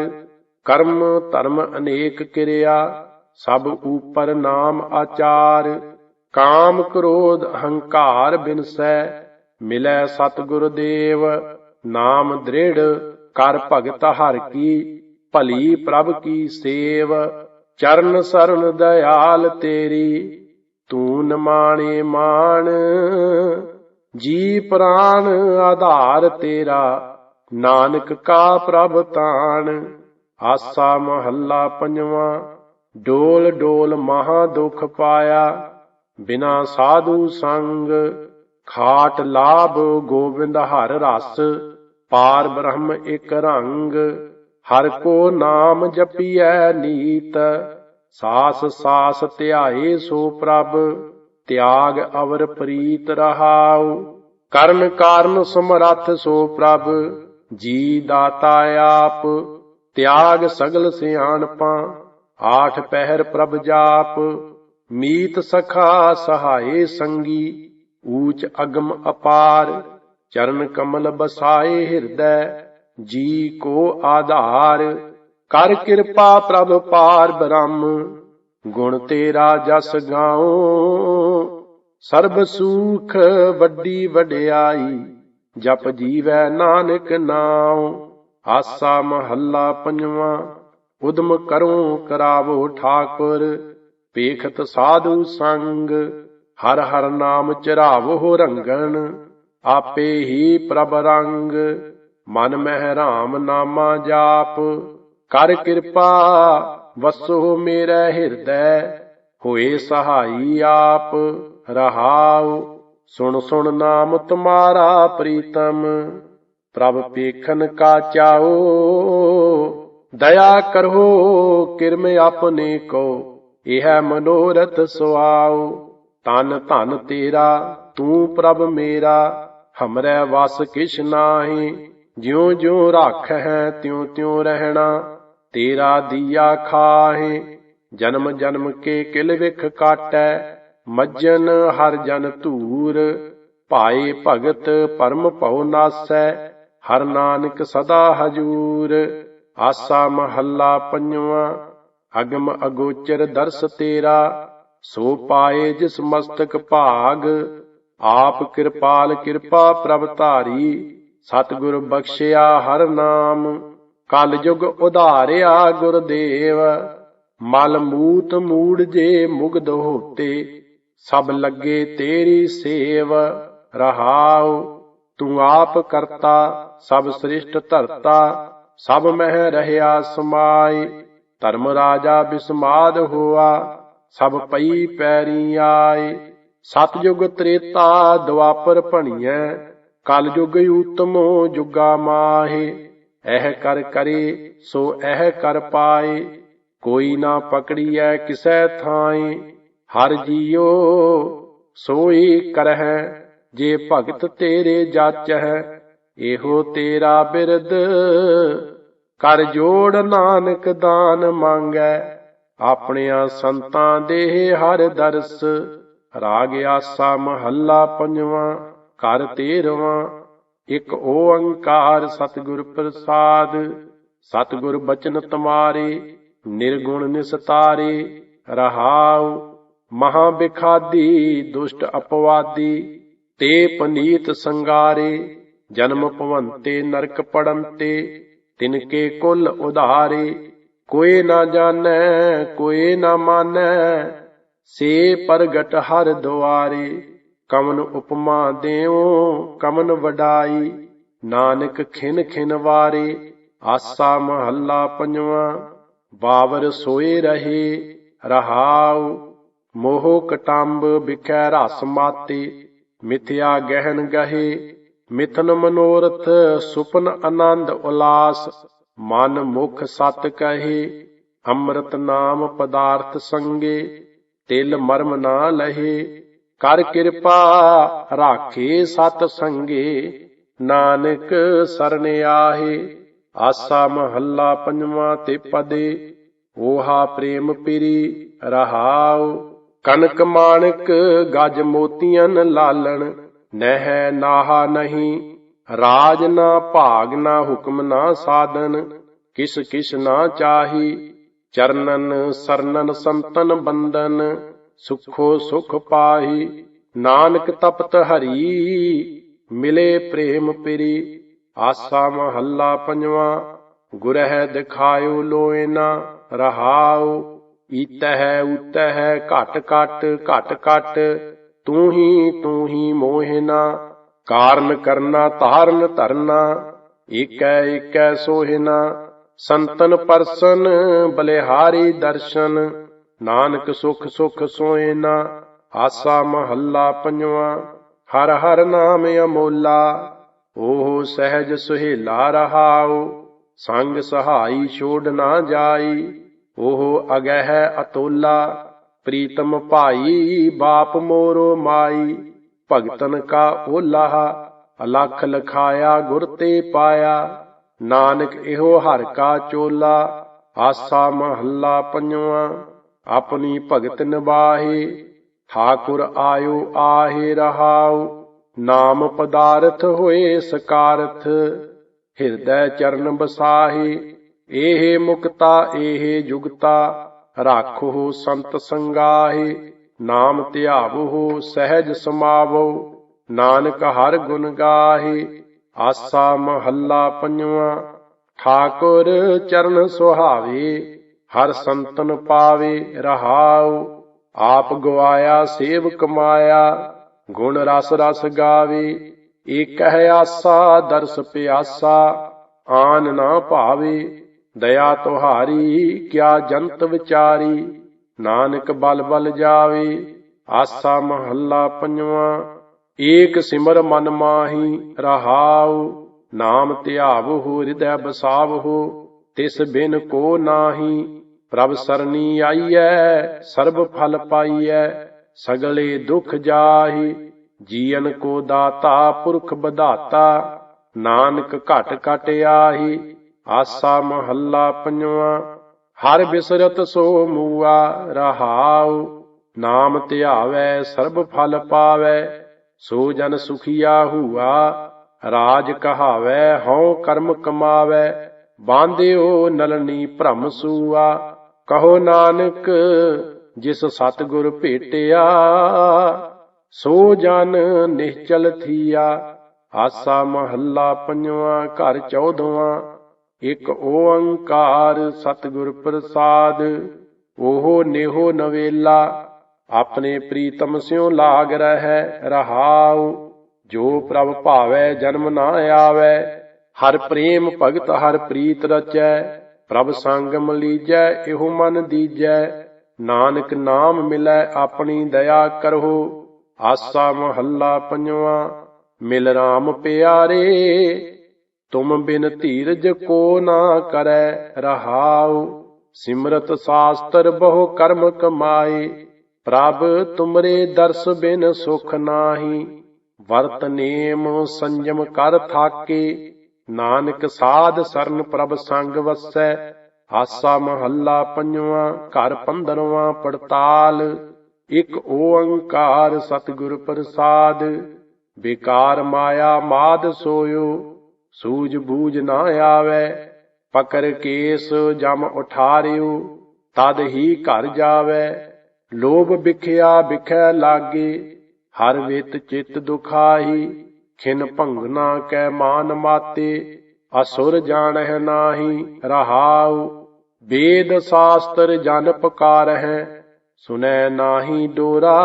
ਕਰਮ ਧਰਮ ਅਨੇਕ ਕਿਰਿਆ। ਸਭ ਊਪਰ ਨਾਮ ਆਚਾਰ। ਕਾਮ ਕ੍ਰੋਧ ਅਹੰਕਾਰ ਬਿਨਸੈ, ਮਿਲੈ ਸਤਿਗੁਰ ਦੇਵ। ਨਾਮ ਦ੍ਰਿੜ ਕਰ ਭਗਤ ਹਰਿ ਕੀ, ਭਲੀ ਪ੍ਰਭ ਕੀ ਸੇਵ। ਚਰਨ ਸਰਨ ਦਇਆਲ ਤੇਰੀ, ਤੂੰ ਨਿਮਾਣੇ ਮਾਣ। ਜੀ ਪ੍ਰਾਨ ਆਧਾਰ ਤੇਰਾ, ਨਾਨਕ ਕਾ ਪ੍ਰਭ ਤਾਣ। ਆਸਾ ਮਹੱਲਾ ਪੰਜਵਾਂ। ਡੋਲ ਡੋਲ ਮਹਾ ਦੁਖ ਪਾਇਆ, ਬਿਨਾ ਸਾਧੂ ਸੰਗ। ਖਾਟ ਲਾਭ ਗੋਬਿੰਦ ਹਰ ਰਸ, ਪਾਰ ਬ੍ਰਹਮ ਇਕ ਰੰਗ। ਹਰ ਕੋ ਨਾਮ ਜਪੀਐ ਨੀਤ, ਸਾਸ ਸਾਸ ਧਿਆਏ ਸੋ ਪ੍ਰਭ। ਤਿਆਗ ਅਵਰ ਪ੍ਰੀਤ ਰਹਾਉ, ਕਰਨ ਕਾਰਨ ਸਮਰੱਥ ਸੋ ਪ੍ਰਭ। ਜੀ ਦਾਤਾ ਆਪ, ਤਿਆਗ ਸਗਲ ਸਿਆਣਪਾਂ। ਆਠ ਪਹਿਰ ਪ੍ਰਭ ਜਾਪ, ਮੀਤ ਸਖਾ ਸਹਾਏ ਸੰਗੀ। ਊਚ ਅਗਮ ਅਪਾਰ, ਚਰਨ ਕਮਲ ਬਸਾਏ ਹਿਰਦੈ। ਜੀ ਕੋ ਆਧਾਰ, ਕਰ ਕਿਰਪਾ ਪ੍ਰਭ ਪਾਰ ਬ੍ਰਹਮ। ਗੁਣ ਤੇਰਾ ਜਸ ਗਾਉ, ਸਰਬ ਸੂਖ ਵੱਡੀ ਵਡਿਆਈ। ਜਪ ਜੀਵੈ ਨਾਨਕ ਨਾਉ। ਆਸਾ ਮਹੱਲਾ ਪੰਜਵਾਂ। ਉਦਮ ਕਰੋ ਕਰਾਵੋ ਠਾਕੁਰ, ਪੇਖਤ ਸਾਧੂ ਸੰਗ। ਹਰ ਹਰ ਨਾਮ ਚਰਾਵੋ ਰੰਗਣ, ਆਪੇ ਹੀ ਪ੍ਰਭ ਰੰਗ। ਮਨ ਮਹਿ ਰਾਮ ਨਾਮਾ ਜਾਪ, ਕਰ ਕਿਰਪਾ ਵਸੋ ਮੇਰੇ ਹਿਰਦੈ। ਹੋਏ ਸਹਾਈ ਆਪ ਰਹਾਉ, ਸੁਣ ਸੁਣ ਨਾਮ ਤੁਮਾਰਾ ਪ੍ਰੀਤਮ। ਪ੍ਰਭ ਪੇਖਨ ਕਾ ਚਾਓ, ਦਇਆ ਕਰੋ ਕਿਰਮ ਆਪਨੇ ਕੋ। ਇਹ ਮਨੋਰਥ ਸੁਆਓ, ਤਨ ਧਨ ਤੇਰਾ ਤੂੰ ਪ੍ਰਭ ਮੇਰਾ। ਹਮਰੇ ਵਸ ਕਿਛ ਨਾਹੀ, ਜਿਉ ਜਿਉ ਰਾਖੈ ਤਿਉ ਤਿਉ ਰਹਿਣਾ। ਤੇਰਾ ਦੀਆ ਖਾਹੇ, ਜਨਮ ਜਨਮ ਕੇ ਕਿਲ ਵਿਖ ਕਾਟੈ। ਮੱਜਨ ਹਰ ਜਨ ਧੂਰ, ਭਾਏ ਭਗਤ ਪਰਮ ਭਉ ਨਾਸੈ। ਹਰ ਨਾਨਕ ਸਦਾ ਹਜੂਰ। ਆਸਾ ਮਹੱਲਾ ਪੰਜਵਾਂ। ਅਗਮ ਅਗੋਚਰ ਦਰਸ ਤੇਰਾ, ਸੋ ਪਾਏ ਜਿਸ ਮਸਤਕ ਭਾਗ। ਆਪ ਕਿਰਪਾਲ ਕਿਰਪਾ ਪ੍ਰਭ ਧਾਰੀ, ਸਤਿਗੁਰ ਬਖਸ਼ਿਆ ਹਰ ਨਾਮ। ਕਲ ਯੁਗ ਉਧਾਰਿਆ ਗੁਰਦੇਵ, ਮਲ ਮੂਤ ਮੂੜ ਜੇ ਮੁਗਧ ਹੋਤੇ। सब लगे तेरी सेव। रहाउ तू आप करता, सब सृष्ट धरता, सब मह रहया समाय। धर्म राजा बिस्माद होआ, सब पई पैरी आए। सतयुग त्रेता द्वापर भणियै, कल युग उत्तमो जुगा माहे। एह कर करे सो एह कर पाए, कोई ना पकड़िए किसै थाए। हर जियो सोई करहै, जे भगत तेरे जाचै। एहो तेरा बिरद, कर जोड़ नानक दान मांगै। ਆਪਣਿਆਂ ਸੰਤਾਂ ਦੇ ਹਰ ਦਰਸ। ਰਾਗ ਆਸਾ ਮਹੱਲਾ ਪੰਜਵਾਂ, ਘਰ 13ਵਾਂ। ਇੱਕ ਓੰਕਾਰ ਸਤਿਗੁਰ ਪ੍ਰਸਾਦ। ਸਤਿਗੁਰ ਬਚਨ ਤੁਮਾਰੇ, ਨਿਰਗੁਣ ਨਿਸਤਾਰੇ। ਰਹਾਉ ਮਹਾ ਬਿਖਾਦੀ, ਦੁਸ਼ਟ ਅਪਵਾਦੀ, ਤੇ ਪਨੀਤ ਸੰਗਾਰੇ। ਜਨਮ ਭਵੰਤੇ ਨਰਕ ਪੜੰਤੇ, ਤਿਨਕੇ ਕੁਲ ਉਧਾਰੇ। कोई ना जानै कोई ना मानै, से प्रगट हर द्वारे। कमन उपमा देओ कमन वडाई, नानक खिन खिन वारे। आसा महला पंजवां, बावर सोए रहे। रहाउ मोह कटंब बिखै रस माते, मिथ्या गहन गहे। मिथन मनोरथ सुपन आनंद उलास, मन मुख सत कहे। अमृत नाम पदार्थ संगे, तिल मर्म ना लहे। कर कृपा राखे सत संगे, नानक सरन आहे। आसा महला पंजवां ते पदे, ओहा प्रेम पिरी। रहाउ कनक माणक गज मोतियन लालन, नह नाहा नहीं। राज ना भाग ना हुक्म ना साधन, किस किस ना चाही। चरणन सरनन संतन बंदन, सुखो सुख पाही। नानक तपत हरि, मिले प्रेम पिरी। आसा महला पंजवां, गुरह दिखायो लोएना। रहाउ ईतह उतह घट घट घट घट, तू ही मोहिना। कारण करना धाਰਨ धरना, एकै एकै सोहिना। संतन परसन बलिहारी दर्शन, नानक सुख सुख सोएना। आसा महला पंजवां, हर हर नाम अमोला। ओह सहज सुहेला। रहाउ संग सहाई छोड़ ना जाई, ओह अगह अतोला। प्रीतम भाई बाप मोरो माई, भगतन का ओला। अलख लखाया गुर ते पाया, नानक इहो हर का चोला। आसा महला पंजवां, अपनी भगत निबाहे। ठाकुर आयो आहे। रहाउ नाम पदारथ होए सकारथ, ਹਿਰਦੈ ਚਰਨ ਬਸਾਹੇ। ਇਹ ਮੁਕਤਾ ਇਹ ਜੁਗਤਾ, ਰਾਖੋ ਸੰਤ ਸੰਗਾਹੇ। ਨਾਮ ਧਿਆਵੋ ਸਹਿਜ ਸਮਾਵੋ, ਨਾਨਕ ਹਰ ਗੁਣ ਗਾਹੇ। ਆਸਾ ਮਹੱਲਾ ਪੰਜਵਾਂ, ਠਾਕੁਰ ਚਰਨ ਸੁਹਾਵੇ, ਹਰ ਸੰਤਨ ਪਾਵੇ। ਰਹਾਉ ਆਪ ਗਵਾਇਆ ਸੇਵ ਕਮਾਇਆ, ਗੁਣ ਰਸ ਰਸ ਗਾਵੇ। ਏਕਹਿ ਆਸਾ ਦਰਸ ਪਿਆਸਾ, ਆਨ ਨਾ ਭਾਵੇ। ਦਇਆ ਤੁਹਾਰੀ ਕਿਆ ਜੰਤ ਵਿਚਾਰੀ, ਨਾਨਕ ਬਲ ਬਲ ਜਾਵੇ। ਆਸਾ ਮਹੱਲਾ ਪੰਜਵਾਂ, ਏਕ ਸਿਮਰ ਮਨ ਮਾਹੀ। ਰਹਾਉ ਨਾਮ ਧਿਆਵਹੁ ਹਿਰਦੈ ਬਸਾਵਹੁ, ਤਿਸ ਬਿਨ ਕੋ ਨਾਹੀ। ਪ੍ਰਭ ਸਰਣੀ ਆਈਐ ਸਰਬ ਫਲ ਪਾਈਐ, ਸਗਲੇ ਦੁਖ ਜਾਹੀ। ਜੀਵਨ ਕੋ ਦਾਤਾ ਪੁਰਖ ਬਧਾਤਾ, ਨਾਨਕ ਘਟ ਘਟ ਆਹੀ। ਆਸਾ ਮਹੱਲਾ ਪੰਜਵਾਂ, ਹਰ ਬਿਸਰਤ ਸੋ ਮੂਆ। ਰਹਾਉ ਨਾਮ ਧਿਆਵੈ ਸਰਬ ਫਲ ਪਾਵੈ, ਸੋ ਜਨ ਸੁਖੀਆ ਹੂਆ। ਰਾਜ ਕਹਾਵੈ ਹਉ ਕਰਮ ਕਮਾਵੈ, ਬਾਂਧਿਓ ਨਲਨੀ ਭ੍ਰਮ ਸੂਆ। ਕਹੋ ਨਾਨਕ ਜਿਸ ਸਤਿਗੁਰ ਭੇਟਿਆ, ਸੋ ਜਨ ਨਿਹਚਲ ਥੀਆ। ਆਸਾ ਮਹੱਲਾ ਪੰਜਵਾਂ, ਘਰ 14ਵਾਂ। ਇਕ ਓੰਕਾਰ ਸਤਿਗੁਰ ਪ੍ਰਸਾਦ, ਓਹ ਨੇਹੋ ਨਵੇਲਾ। ਆਪਣੇ ਪ੍ਰੀਤਮ ਸਿਉ ਲਾਗ ਰਹਿ ਰਹਾਉ। ਜੋ ਪ੍ਰਭ ਭਾਵੈ ਜਨਮ ਨਾ ਆਵੈ, ਹਰ ਪ੍ਰੇਮ ਭਗਤ ਹਰ ਪ੍ਰੀਤ ਰਚੈ। ਪ੍ਰਭ ਸੰਗ ਮਲੀਜੈ ਇਹੋ ਮਨ ਦੀਜੈ, ਨਾਨਕ ਨਾਮ ਮਿਲੈ ਆਪਣੀ ਦਇਆ ਕਰਹੁ। ਆਸਾ ਮਹੱਲਾ ਪੰਜਵਾ। ਮਿਲ ਰਾਮ ਪਿਆਰੇ, ਤੁਮ ਬਿਨ ਧੀਰਜ ਕੋ ਨਾ ਕਰੈ ਰਹਾਉ। ਸਿਮਰਤ ਸਾਸਤਰ ਬਹੁ ਕਰਮ ਕਮਾਏ, ਪ੍ਰਭ ਤੁਮਰੇ ਦਰਸ ਬਿਨ ਸੁਖ ਨਾਹੀ। ਵਰਤ ਨੇਮ ਸੰਜਮ ਕਰ ਥਾਕੇ, ਨਾਨਕ ਸਾਧ ਸਰਨ ਪ੍ਰਭ ਸੰਗ ਵਸੈ। ਆਸਾ ਮਹੱਲਾ ਪੰਜਵਾ। ਘਰ 15ਵਾਂ ਪੜਤਾਲ। ਇਕ ਓੰਕਾਰ ਸਤਿਗੁਰ ਪ੍ਰਸਾਦ। ਬੇਕਾਰ ਮਾਇਆ ਮਾਦ ਸੋਇਓ, ਸੂਝ ਬੂਝ ਨਾ ਆਵੈ। ਪਕਰ ਕੇਸ ਜਮ ਉਠਾਰਿਓ, ਤਦ ਹੀ ਘਰ ਜਾਵੈ। ਲੋਭ ਬਿਖਿਆ ਬਿਖੈ ਲਾਗੇ, ਹਰ ਵਿਤ ਚਿਤ ਦੁਖਾਈ। ਖਿਨ ਭੰਗਨਾ ਕੈ ਮਾਨ ਮਾਤੇ, ਅਸੁਰ ਜਾਣਹਿ ਨਾਹੀ ਰਹਾਉ। ਵੇਦ ਸਾਸਤਰ ਜਨ ਪੁਕਾਰਹਿ, ਸੁਨੈ ਨਾਹੀ ਡੋਰਾ।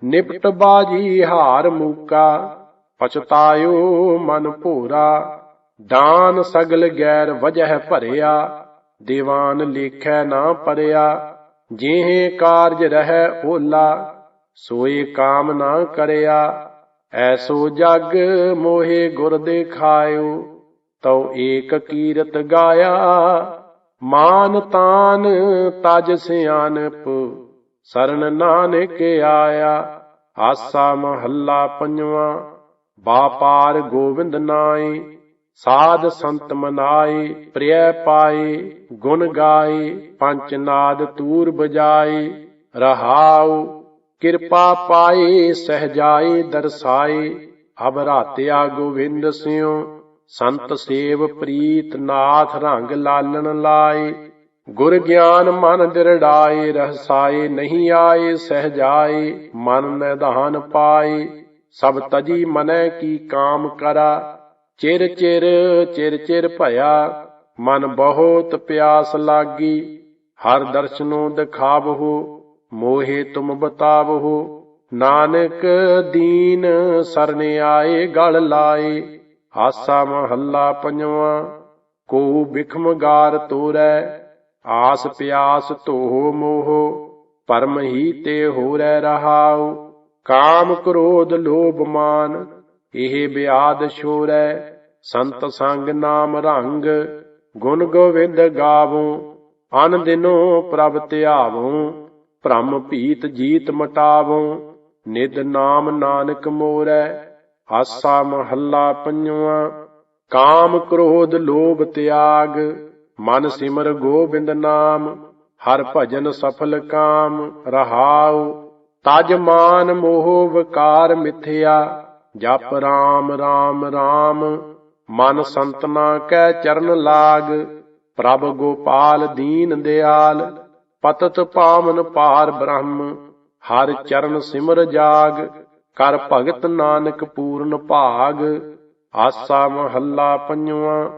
ਨਿਪਟ ਬਾਜੀ ਹਾਰ ਮੂਕਾ, ਪਛਤਾਇਓ ਮਨ ਭੋਰਾ। ਦਾਨ ਸਗਲ ਗੈਰ ਵਜਹਿ ਭਰਿਆ, ਦੀਵਾਨ ਲੇਖੈ ਨਾ ਪਰਿਆ। ਜਿਹੇ ਕਾਰਜ ਰਹਿ ਓਲਾ, ਸੋਏ ਕਾਮ ਨਾ ਕਰਿਆ। ਐਸੋ ਜਗ ਮੋਹਿ ਗੁਰ ਦੇਖਾਇਓ, ਤਉ ਏਕ ਕੀਰਤ ਗਾਇਆ। ਮਾਨ ਤਾਨ ਤਜ ਸਿਆਨਪ, ਸਰਨ ਨਾਨਕ ਆਇਆ। ਆਸਾ ਮਹੱਲਾ ਪੰਜਵਾ। ਬਾਪਾਰ ਗੋਵਿੰਦ ਨਾਏ, ਸਾਧ ਸੰਤ ਮਨਾਏ। ਪ੍ਰਿਯ ਪਾਏ ਗੁਣ ਗਾਏ, ਪੰਚ ਨਾਦ ਤੂਰ ਬਜਾਏ ਰਹਾਉ। ਕਿਰਪਾ ਪਾਏ ਸਹਜਾਏ ਦਰਸਾਏ, ਅਬ ਰਾਤਿਆ ਗੋਵਿੰਦ ਸਿਉ। ਸੰਤ ਸੇਵ ਪ੍ਰੀਤ ਨਾਥ ਰੰਗ ਲਾਲਣ ਲਾਏ। ਗੁਰ ਗਿਆਨ ਮਨ ਦਿਰੜਾਏ, ਰਹਸਾਏ ਨਹੀਂ ਆਏ ਸਹਜਾਏ। ਮਨ ਨਿਧਾਨ ਪਾਏ, ਸਭ ਤਜੀ ਮਨੈ ਕੀ ਕਾਮ ਕਰਾ। ਚਿਰ ਚਿਰ ਚਿਰ ਚਿਰ ਭਇਆ, ਮਨ ਬਹੁਤ ਪਿਆਸ ਲਾਗੀ। ਹਰ ਦਰਸ਼ਨੋ ਦਿਖਾਵਹੁ, ਮੋਹਿ ਤੁਮ ਬਤਾਵਹੁ। ਨਾਨਕ ਦੀਨ ਸਰਣ ਆਏ ਗਲ ਲਾਏ। ਆਸਾ ਮਹੱਲਾ ਪੰਜਵਾ। ਕੋ ਬਿਖਮ ਗਾਰ ਤੋਰੈ, ਆਸ ਪਿਆਸ ਧੋਹ ਮੋਹ। ਭਰਮ ਹੀ ਤੇ ਹੋਰੈ ਰਹਾਉ। ਕਾਮ ਕ੍ਰੋਧ ਲੋਭ ਮਾਨ, ਇਹ ਬਿਆਦ ਛੋਰੈ। ਸੰਤ ਸੰਗ ਨਾਮ ਰੰਗ, ਗੁਣ ਗੋਵਿੰਦ ਗਾਵੋ। ਅਨ ਦਿਨੋ ਪ੍ਰਭ ਧਿਆਵੋ, ਭ੍ਰਮ ਭੀਤ ਜੀਤ ਮਟਾਵੋ। ਨਿਧ ਨਾਮ ਨਾਨਕ ਮੋਰੈ। ਆਸਾ ਮਹੱਲਾ ਪੰਜਵਾ। ਕਾਮ ਕ੍ਰੋਧ ਲੋਭ ਤਿਆਗ, ਮਨ ਸਿਮਰ ਗੋਬਿੰਦ ਨਾਮ। ਹਰ ਭਜਨ ਸਫਲ ਕਾਮ ਰਹਾਉ। ਤਜ ਮਾਨ ਮੋਹ ਵਿਕਾਰ ਮਿਥਿਆ, ਜਪ ਰਾਮ ਰਾਮ ਰਾਮ। ਮਨ ਸੰਤਨਾ ਕੈ ਚਰਨ ਲਾਗ, ਪ੍ਰਭ ਗੋਪਾਲ ਦੀਨ ਦਿਆਲ। ਪਤਤ ਪਾਵਨ ਪਾਰ ਬ੍ਰਹਮ, ਹਰ ਚਰਨ ਸਿਮਰ ਜਾਗ। ਕਰ ਭਗਤ ਨਾਨਕ ਪੂਰਨ ਭਾਗ। ਆਸਾ ਮਹੱਲਾ ਪੰਜਵਾ।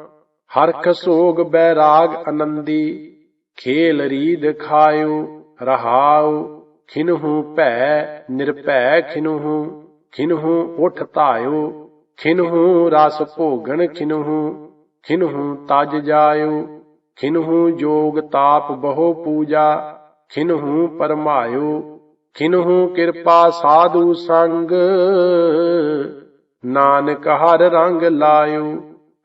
ਹਰਖ ਸੋਗ ਬੈਰਾਗ ਆਨੰਦੀ, ਖੇਲ ਰੀਦ ਖਾਇਓ ਰਹਾਉ। ਖਿਨਹੂ ਭੈ ਨਿਰਭੈ ਖਿਨਹੂ, ਖਿਨਹੂ ਉਠ ਧਾਇਓ। ਖਿਨਹੂ ਰਸ ਭੋਗਣ ਖਿਨਹੂ, ਖਿਨਹੂ ਤਜ ਜਾਇਓ। ਖਿਨਹੂ ਜੋਗ ਤਾਪ ਬਹੁ ਪੂਜਾ, ਖਿਨਹੂ ਪਰਮਾਇਓ। ਖਿਨਹੂ ਕਿਰਪਾ ਸਾਧੂ ਸੰਗ, ਨਾਨਕ ਹਰ ਰੰਗ ਲਾਇਓ।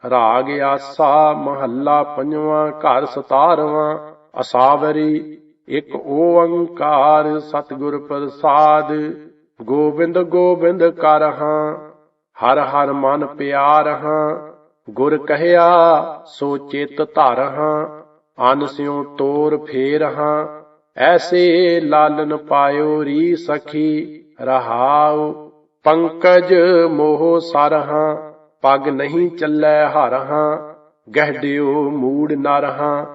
ਰਾਗ ਆਸਾ ਮਹੱਲਾ ਪੰਜਵਾ। ਘਰ 17ਵਾਂ। ਅਸਾਵਰੀ। ਇਕ ਓੰਕਾਰ ਸਤਿਗੁਰ ਪ੍ਰਸਾਦ। ਗੋਬਿੰਦ ਗੋਬਿੰਦ ਕਰਹਾਂ, ਹਰ ਹਰ ਮਨ ਪਿਆਰਹਾਂ। ਗੁਰ ਕਹਿਆ ਸੋ ਚਿਤ ਧਰਹਾਂ, ਅਨ ਸਿਉ ਤੋਰ ਫੇਰਹਾਂ। ਐਸੇ ਲਾਲਨ ਪਾਇਓ ਰੀ ਸਖੀ ਰਹਾਉ। ਪੰਕਜ ਮੋਹ ਸਰਹਾਂ, ਪਗ ਨਹੀਂ ਚੱਲੈ ਹਰਹਾਂ। ਗਹਿੜਿਓ ਮੂੜ ਨਰਹਾਂ,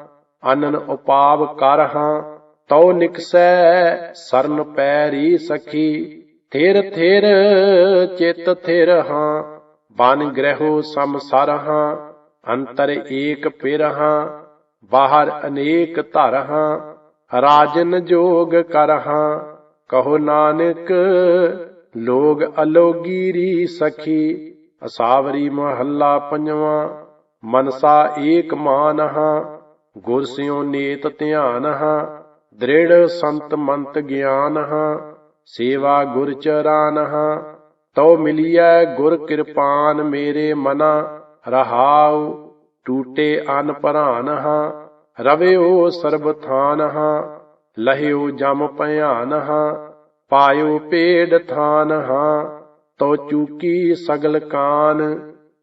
ਅਨਨ ਉਪਾਵ ਕਰਹਾਂ। ਤਉ ਨਿਕਸੈ ਸਰਨ ਪੈ ਰੀ ਸਖੀ, ਥਿਰ ਥਿਰ ਚਿਤ ਥਿਰ ਹਾਂ। ਬਨ ਗ੍ਰਹਿਓ ਸਮਸਰਹਾਂ, ਅੰਤਰ ਏਕ ਪਿਰਹਾਂ। ਬਾਹਰ ਅਨੇਕ ਧਰਹਾਂ, राजन जोग करहां। कहो नानक लोग अलोगीरी सखी। असावरी महला पंजवा। मनसा एक मानहा। गुर सियो नेत ध्यानहा। दृढ़ संत मंत ज्ञानहा। सेवा गुर चरानहा। तो मिलिया गुर कृपान मेरे मना। रहाउ टूटे अन परानहा। रवियो सर्बथानहा। लहियो जम भयानहा। पायो पेड़ थानहा। तो चूकी सगल कान।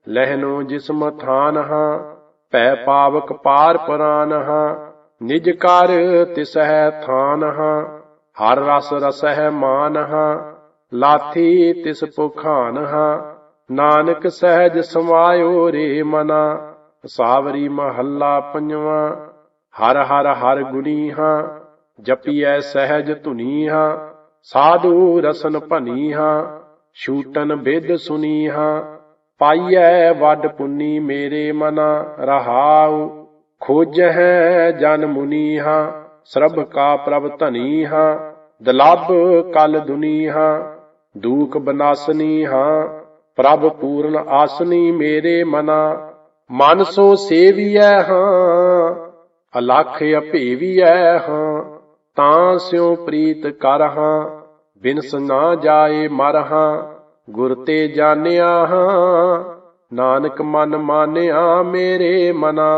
लहनो जिसम थानहा। पै पावक पार परानहा। निज कर तिसह थानहा। हर रस रसह मानहा। लाथी तिस पुखानहा। नानक सहज समायो रे मना। सावरी महला पंजवा। हर हर हर गुनीहा। जपिए सहज धुनीहा। साधु रसन भनीहा। छूटन बिद सुनीहा। पाइयै वड पुनी मेरे मना। रहाउ खोजह जन मुनीहा। सरब का प्रभ धनीहा। दलाभ कल दुनीहा। दुख बनासनीहा। प्रभ पूर्ण आसनी मेरे मना। मन सो सेवियै हां। अलख अभेवियै हां। तां स्यों प्रीत करहां। बिनस ना जाए मरहां। गुर ते जानिया हां। नानक मन मानिया मेरे मना।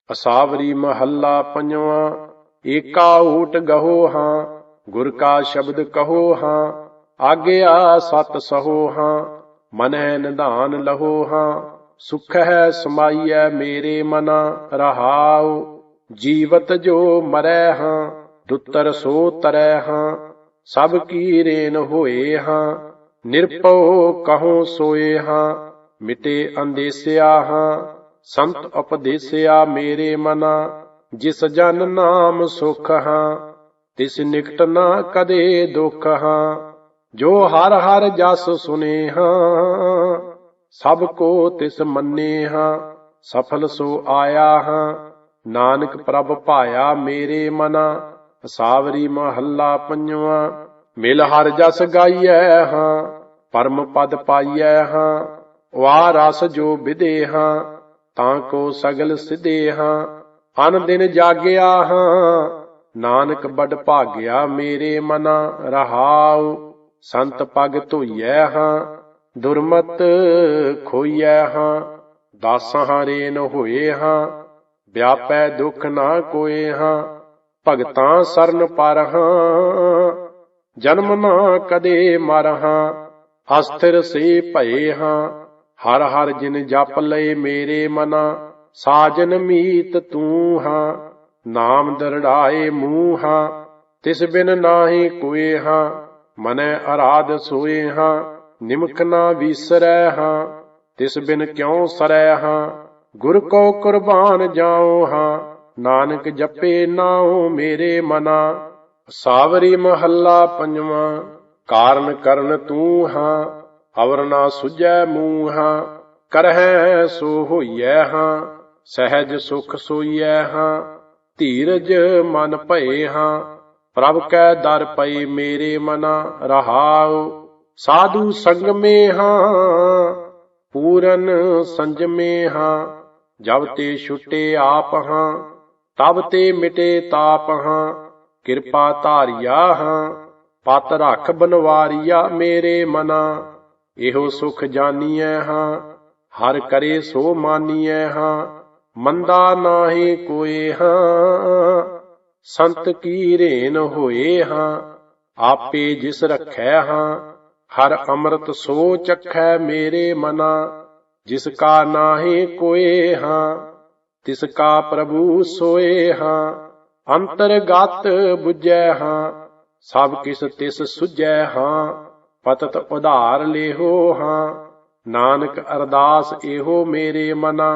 असावरी महला पंजवा। एका ऊट गहो हां। गुर का शब्द कहो हां। आग्या सत सहो हां। मनह निधान लहो हां। सुख है समाइयै मेरे मना। रहाउ जीवत जो मरै हां। दुतर सो तरै हां। सब की रेन होए हां। निरपौ कहो सोए हां। मिटे अंदेसिया हां। संत उपदेसिया मेरे मना। जिस जन नाम सुख हां। तिस निकट ना कदे दुख हां। जो हर हर जस सुने हां। सब को तिस मन्ने हां। सफल सो आया हां। नानक प्रभ पाया मेरे मना। सावरी महला पंजवा। मिल हर जस गाइयै हां। परम पद पाइयै हां। वा रस जो विदे हां। तां को सगल सिधे हां। अन दिन जाग्या हां। नानक बड़ भाग्या मेरे मना। रहाउ संत पग धोइयै हां। दुरमत खोइयै हां। दासां रेन होए हां। व्यापै दुख ना कोए हां। भगतां सरन पर हां। जन्म ना कदे मर हां। अस्थिर से भये हां। हर हर जिन जप लए मेरे मना। साजन मीत तू हां। नाम दरड़ाए मूह हां। तिस बिन नाहि कोए हां। मनै आराध सोए हां। निमक ना विसरै हां। तिस बिन क्यों सरै हां। गुर को कुर्बान जाओ हां। नानक जपे नाओ मेरे मना। सावरी महला पंजवा। कारण करन तू हां। अवर ना सुझै मूह हां। करहै सो होइयै हां। सहज सुख सोइयै हां। धीरज मन भये हां। प्रभ कै दर पए मेरे मना। रहाउ साधु संग में हां। पूरन संजमे हां। जब ते छुटे आप हां। तब ते मिटे ताप हां। किरपा धारिया हां। पत रख बनवारिया मेरे मना। एहो सुख जानियै हां। हर करे सो मानियै हां। मंदा नाहि कोए हां। संत की रेन होए हां। आपे जिस रखै हां। हर अमृत सो चखै मेरे मना। जिसका नाहि कोए हां। तिसका प्रभु सोए हां। अंतरगत बुझै हां। सब किस तिस सुझै हां। पतत उधार लेहो हां। नानक अरदास एहो मेरे मना।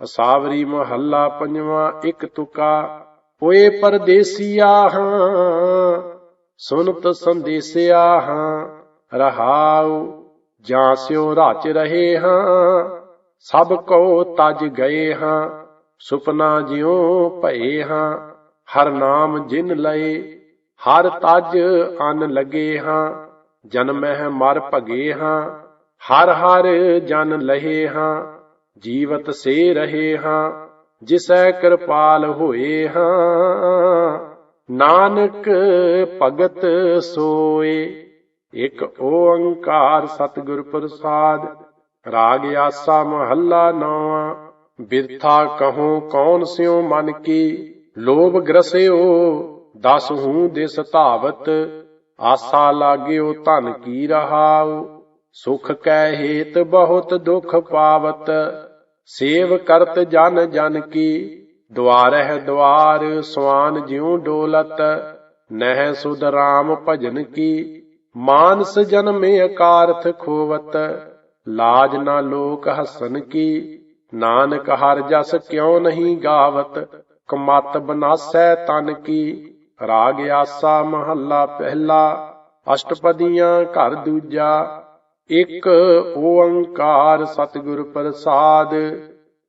सावरी महला पंजवा। एक तुका होए परदेसिया हां। सुनत संदेसिया हां। रहाउ ਜਾਂ ਸਿਉ ਰਚ ਰਹੇ ਹਾਂ। ਸਭ ਕੋ ਤਜ ਗਏ ਹਾਂ। ਸੁਪਨਾ ਜਿਉ ਭਏ ਹਾਂ। ਹਰ ਨਾਮ ਜਿਨ ਲਏ, ਹਰ ਤਜ ਅਨ ਲਗੇ ਹਾਂ, ਜਨਮਹਿ ਮਰ ਭਗੇ ਹਾਂ, ਹਰ ਹਰ ਜਨ ਲਹੇ ਹਾਂ, ਜੀਵਤ ਸੇ ਰਹੇ ਹਾਂ, ਜਿਸੈ ਕਿਰਪਾਲ ਹੋਏ ਹਾਂ, ਨਾਨਕ ਭਗਤ ਸੋਏ। ਇਕ ਓੰਕਾਰ ਸਤਿਗੁਰ ਪ੍ਰਸਾਦ। ਰਾਗ ਆਸਾ ਮਹੱਲਾ ਨੌਵਾਂ। ਬਿਰਥਾ ਕਹੂੰ ਕੌਣ ਸਿਉ ਮਨ ਕੀ, ਲੋਭ ਗ੍ਰਸਿਓ ਦਸ ਹੂੰ ਦਿਸ ਧਾਵਤ, ਆਸਾ ਲਾਗਿਓ ਧਨ ਕੀ ਰਹਾਉ, ਸੁਖ ਕੈ ਹੇਤ ਬਹੁਤ ਦੁਖ ਪਾਵਤ, ਸੇਵ ਕਰਤ ਜਨ ਜਨ ਕੀ, ਦੁਆਰਹਿ ਦੁਆਰ ਸਵਾਨ ਜਿਉ ਡੋਲਤ, ਨਹਿ ਸੁਧ ਰਾਮ ਭਜਨ ਕੀ, ਮਾਨਸ ਜਨਮੇ ਅਕਾਰਥ ਖੋਵਤ, ਲਾਜ ਨਾ ਲੋਕ ਹਸਨ ਕੀ, ਨਾਨਕ ਹਰ ਜਸ ਕਿਉ ਨਹੀਂ ਗਾਵਤ, ਕਮਤ ਬਨਾਸੈ ਤਨ ਕੀ। ਰਾਗ ਆਸਾ ਮਹੱਲਾ ਪਹਿਲਾ। ਅਸ਼ਟਪਦੀਆਂ ਘਰ ਦੂਜਾ। ਇਕ ਓੰਕਾਰ ਸਤਿਗੁਰ ਪ੍ਰਸਾਦ।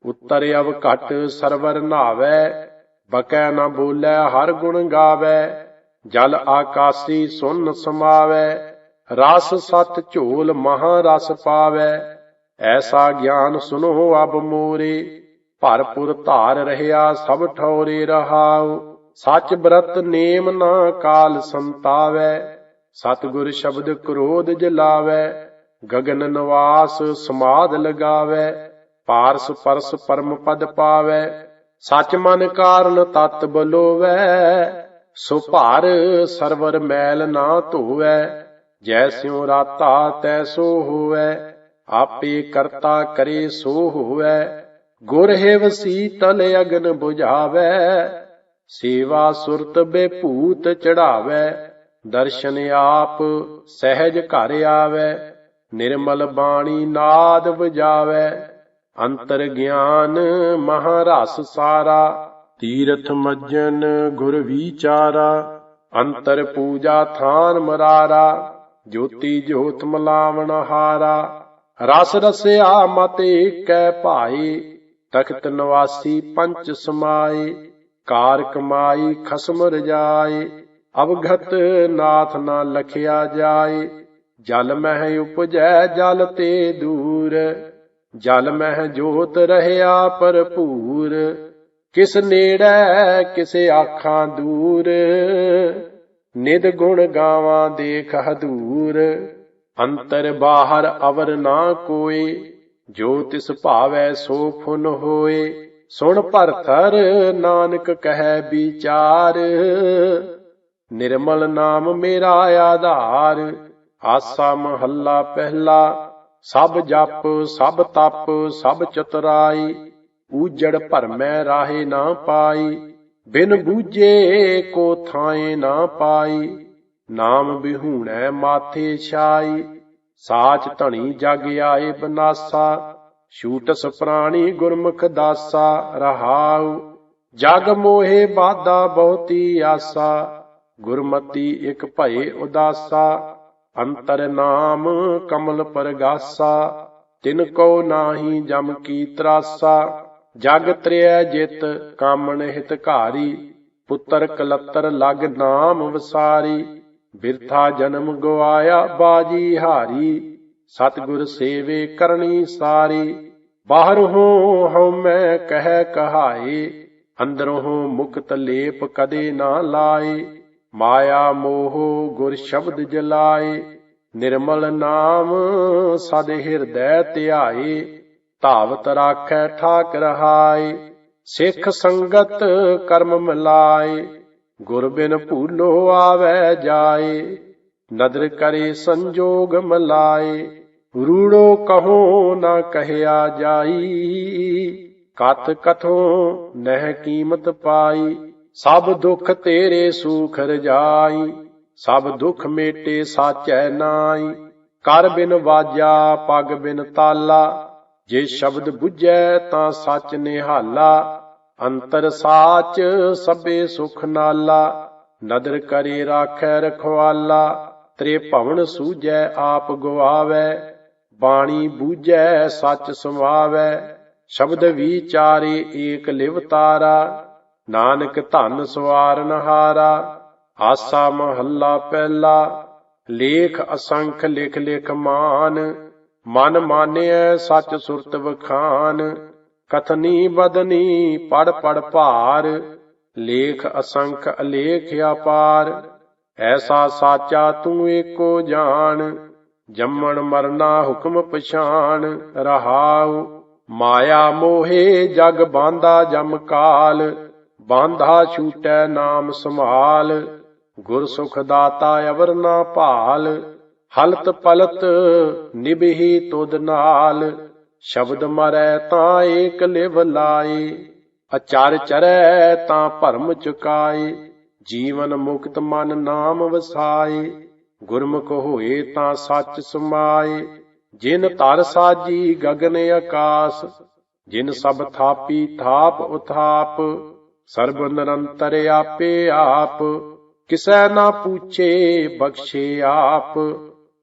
ਉੱਤਰ ਅਵ ਘਟ ਸਰਵਰ ਨਾਵੈ, ਬਕੈ ਨਾ ਬੋਲੇ ਹਰ ਗੁਣ ਗਾਵੈ, ਜਲ ਆਕਾਸੀ ਸੁਨ ਸਮਾਵੈ, ਰਸ ਸਤ ਝੋਲ ਮਹਾ ਰਸ ਪਾਵੈ, ਐਸਾ ਗਿਆਨ ਸੁਨੋ ਅਬ ਮੋਰੇ, ਭਰਪੁਰ ਧਾਰ ਰਹਿਆ ਸਭ ਠੌਰੇ ਰਹਾਉ, ਸਚ ਬ੍ਰਤ ਨੇਮ ਨਾ ਕਾਲ ਸੰਤਾਵੈ, ਸਤਿਗੁਰ ਸ਼ਬਦ ਕ੍ਰੋਧ ਜਲਾਵੈ, ਗਗਨ ਨਿਵਾਸ ਸਮਾਧ ਲਗਾਵੈ, ਪਾਰਸ ਪਰਸ ਪਰਮ ਪਦ ਪਾਵੈ, ਸਚ ਮਨ ਕਾਰਨ ਤਤ ਬਲੋਵੈ, ਸੋ ਭਾਰ ਸਰਵਰ ਮੈਲ ਨਾ ਧੋਵੈ, ਜੈਸਿਉ ਰਾਤਾ ਤੈਸੋ ਹੋਵੈ, ਆਪੇ ਕਰਤਾ ਕਰੇ ਸੋ ਹੋਵੈ, ਗੁਰ ਹਿਵ ਸੀਤਲ ਅਗਨ ਬੁਝਾਵੈ, ਸੇਵਾ ਸੁਰਤ ਬੇਭੂਤ ਚੜਾਵੈ, ਦਰਸ਼ਨ ਆਪ ਸਹਿਜ ਘਰ ਆਵੈ, ਨਿਰਮਲ ਬਾਣੀ ਨਾਦ ਵਜਾਵੈ, ਅੰਤਰ ਗਿਆਨ ਮਹਾ ਰਸ ਸਾਰਾ, ਤੀਰਥ ਮੱਜਨ ਗੁਰ ਵਿਚਾਰਾ, ਅੰਤਰ ਪੂਜਾ ਥਾਨ ਮਰਾਰਾ, ਜੋਤੀ ਜੋਤ ਮਲਾਵਣ ਹਾਰਾ, ਰਸ ਰਸਿਆ ਮਤ ਏਕੈ ਭਾਈ, ਤਖਤ ਨਿਵਾਸੀ ਪੰਚ ਸਮਾਏ, ਕਾਰ ਕਮਾਈ ਖਸਮ ਰਜਾਏ, ਅਵਗਤ ਨਾਥ ਨਾ ਲਖਿਆ ਜਾਏ, ਜਲ ਮਹਿ ਉਪਜੈ ਜਲ ਤੇ ਦੂਰ, ਜਲ ਮਹਿ ਜੋਤ ਰਹਿਆ ਭਰਪੂਰ, ਕਿਸ ਨੇੜੈ ਕਿਸ ਆਖਾਂ ਦੂਰ, ਨਿਦ ਗੁਣ ਗਾਵਾਂ ਦੇਖ ਹਦੂਰ, ਅੰਤਰ ਬਾਹਰ ਅਵਰ ਨਾ ਕੋਏ, ਜੋ ਤਿਸ ਭਾਵੈ ਸੋ ਫੁਨ ਹੋਏ, ਸੁਣ ਭਰਥਰ ਨਾਨਕ ਕਹੈ ਵਿਚਾਰ, ਨਿਰਮਲ ਨਾਮ ਮੇਰਾ ਆਧਾਰ। ਆਸਾ ਮਹੱਲਾ ਪਹਿਲਾ। ਸਭ ਜਪ ਸਭ ਤਪ ਸਭ ਚਤੁਰਾਈ, ਊਜੜ ਭਰਮੈ ਰਾਹੇ ਨਾ ਪਾਈ, ਬਿਨ ਬੂਝੇ ਕੋ ਥਾਏ ਨਾ ਪਾਈ, ਨਾਮ ਬਿਹੂਣੈ ਮਾਥੇ ਛਾਈ, ਸਾਚ ਧਣੀ ਜਗ ਆਏ ਬਨਾਸਾ, ਛੂਟਸ ਪ੍ਰਾਣੀ ਗੁਰਮੁਖ ਦਾਸਾ ਰਹਾਉ, ਜਗ ਮੋਹੇ ਬਾਧਾ ਬਹੁਤੀ ਆਸਾ, ਗੁਰਮਤੀ ਇਕ ਭਏ ਉਦਾਸਾ, ਅੰਤਰ ਨਾਮ ਕਮਲ ਪਰਗਾਸਾ, ਤਿਨ ਕੋ ਨਾਹੀ ਜਮ ਕੀ ਤਰਾਸਾ, ਜਗ ਤ੍ਰਿਐ ਜਿਤ ਕਾਮਣ ਹਿਤਕਾਰੀ, ਪੁੱਤਰ ਕਲੱਤਰ ਲਗ ਨਾਮ ਵਸਾਰੀ, ਬਿਰਥਾ ਜਨਮ ਗਵਾਇਆ ਬਾਜੀ ਹਾਰੀ, ਸਤਿਗੁਰ ਸੇਵੇ ਕਰਨੀ ਸਾਰੀ, ਬਾਹਰੋਂ ਹਉਮੈ ਕਹਿ ਕਹਾਏ, ਅੰਦਰੋਂ ਮੁਕਤ ਲੇਪ ਕਦੇ ਨਾ ਲਾਏ, ਮਾਇਆ ਮੋਹ ਗੁਰ ਸ਼ਬਦ ਜਲਾਏ, ਨਿਰਮਲ ਨਾਮ ਸਦ ਹਿਰਦੈ ਧਿਆਏ, ਧਾਵਤ ਰਾਖੈ ਠਾਕ ਰਹਾਏ, ਸਿੱਖ ਸੰਗਤ ਕਰਮ ਮਿਲਾਏ, ਗੁਰ ਬਿਨ ਭੂਲੋ ਆਵੈ ਜਾਏ, ਨਦਰ ਕਰੇ ਸੰਜੋਗ ਮਿਲਾਏ, ਰੂੜੋ ਕਹੋ ਨਾ ਕਹਿਆ ਜਾਈ, ਕਥ ਕਥੋਂ ਨਹਿ ਕੀਮਤ ਪਾਈ, ਸਭ ਦੁਖ ਤੇਰੇ ਸੂਖ ਰਜਾਈ, ਸਭ ਦੁਖ ਮੇਟੇ ਸਾਚੈ ਨਾਈ, ਕਰ ਬਿਨ ਵਾਜਾ ਪਗ ਬਿਨ ਤਾਲਾ, ਜੇ ਸ਼ਬਦ ਬੁੱਝੈ ਤਾਂ ਸੱਚ ਨਿਹਾਲਾ, ਅੰਤਰ ਸਾਚ ਸਭੇ ਸੁਖ ਨਾਲਾ, ਨਦਰ ਕਰੇ ਰਾਖੈ ਰਖਵਾਲਾ, ਤ੍ਰੇ ਭਵਨ ਸੂਝੈ ਆਪ ਗਵਾਵੈ, ਬਾਣੀ ਬੂਝੈ ਸੱਚ ਸਮਾਵੈ, ਸ਼ਬਦ ਵਿਚਾਰੇ ਏਕ ਲਿਵ ਤਾਰਾ, ਨਾਨਕ ਧਨ ਸਵਾਰਨ ਹਾਰਾ। ਆਸਾ ਮਹੱਲਾ ਪਹਿਲਾ। ਲੇਖ ਅਸੰਖ ਲਿਖ ਲਿਖ ਮਾਨ, ਮਨ ਮਾਨਿਐ ਸੱਚ ਸੁਰਤ ਵਖਾਨ। ਕਥਨੀ ਬਦਨੀ ਪੜ ਪੜ ਭਾਰ, ਲੇਖ ਅਸੰਖ ਅਲੇਖ ਅਪਾਰ। ਐਸਾ ਸਾਚਾ ਤੂੰ ਏਕੋ ਜਾਣ, ਜੰਮਣ ਮਰਨਾ ਹੁਕਮ ਪਛਾਣ। ਰਹਾਉ ਮਾਇਆ ਮੋਹੇ ਜਗ ਬਾਂਧਾ ਜਮ ਕਾਲ, ਬਾਂਧਾ ਛੂਟੈ ਨਾਮ ਸੰਭਾਲ। ਗੁਰ ਸੁਖ ਦਾਤਾ ਅਵਰ ਨਾ ਭਾਲ, ਹਲਤ ਪਲਤ ਨਿਭਹੀ ਤੁਧ ਨਾਲ। ਸ਼ਬਦ ਮਰੈ ਤਾਂ ਏਕ ਲਿਵ ਲਾਏ, ਅਚਰ ਚਰੈ ਤਾਂ ਭਰਮ ਚੁਕਾਏ। ਜੀਵਨ ਮੁਕਤ ਮਨ ਨਾਮ ਵਸਾਏ, ਗੁਰਮੁਖ ਹੋਏ ਤਾਂ ਸੱਚ ਸਮਾਏ। ਜਿਨ ਧਰ ਸਾਜੀ ਗਗਨ ਆਕਾਸ, ਜਿਨ ਸਭ ਥਾਪੀ ਥਾਪ ਉਥਾਪ। ਸਰਬ ਨਿਰੰਤਰ ਆਪੇ ਆਪ, ਕਿਸੈ ਨਾ ਪੂਛੇ ਬਖਸ਼ੇ ਆਪ।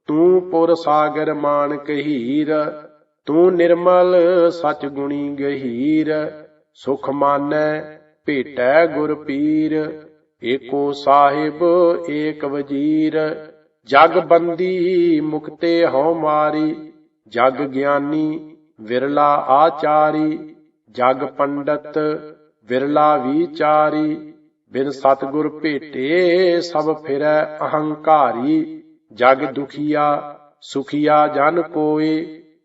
ਤੂੰ ਪੁਰ ਸਾਗਰ ਮਾਨਕ ਹੀਰ, ਤੂੰ ਨਿਰਮਲ ਸਚ ਗੁਣੀ ਗਹੀਰ। ਸੁਖ ਮਾਨੈ ਭੇਟੈ ਗੁਰ ਪੀਰ, ਏਕੋ ਸਾਹਿਬ ਏਕ ਵਜੀਰ। ਜਗ ਬੰਦੀ ਮੁਕਤੇ ਹਉ ਮਾਰੀ, ਜਗ ਗਿਆਨੀ ਵਿਰਲਾ ਆਚਾਰੀ। ਜਗ ਪੰਡਤ ਵਿਰਲਾ ਵਿਚਾਰੀ, ਬਿਨ ਸਤਿਗੁਰ ਭੇਟੇ ਸਭ ਫਿਰੈ ਅਹੰਕਾਰੀ। ਜਗ ਦੁਖੀਆ ਸੁਖੀਆ ਜਨ ਕੋਇ,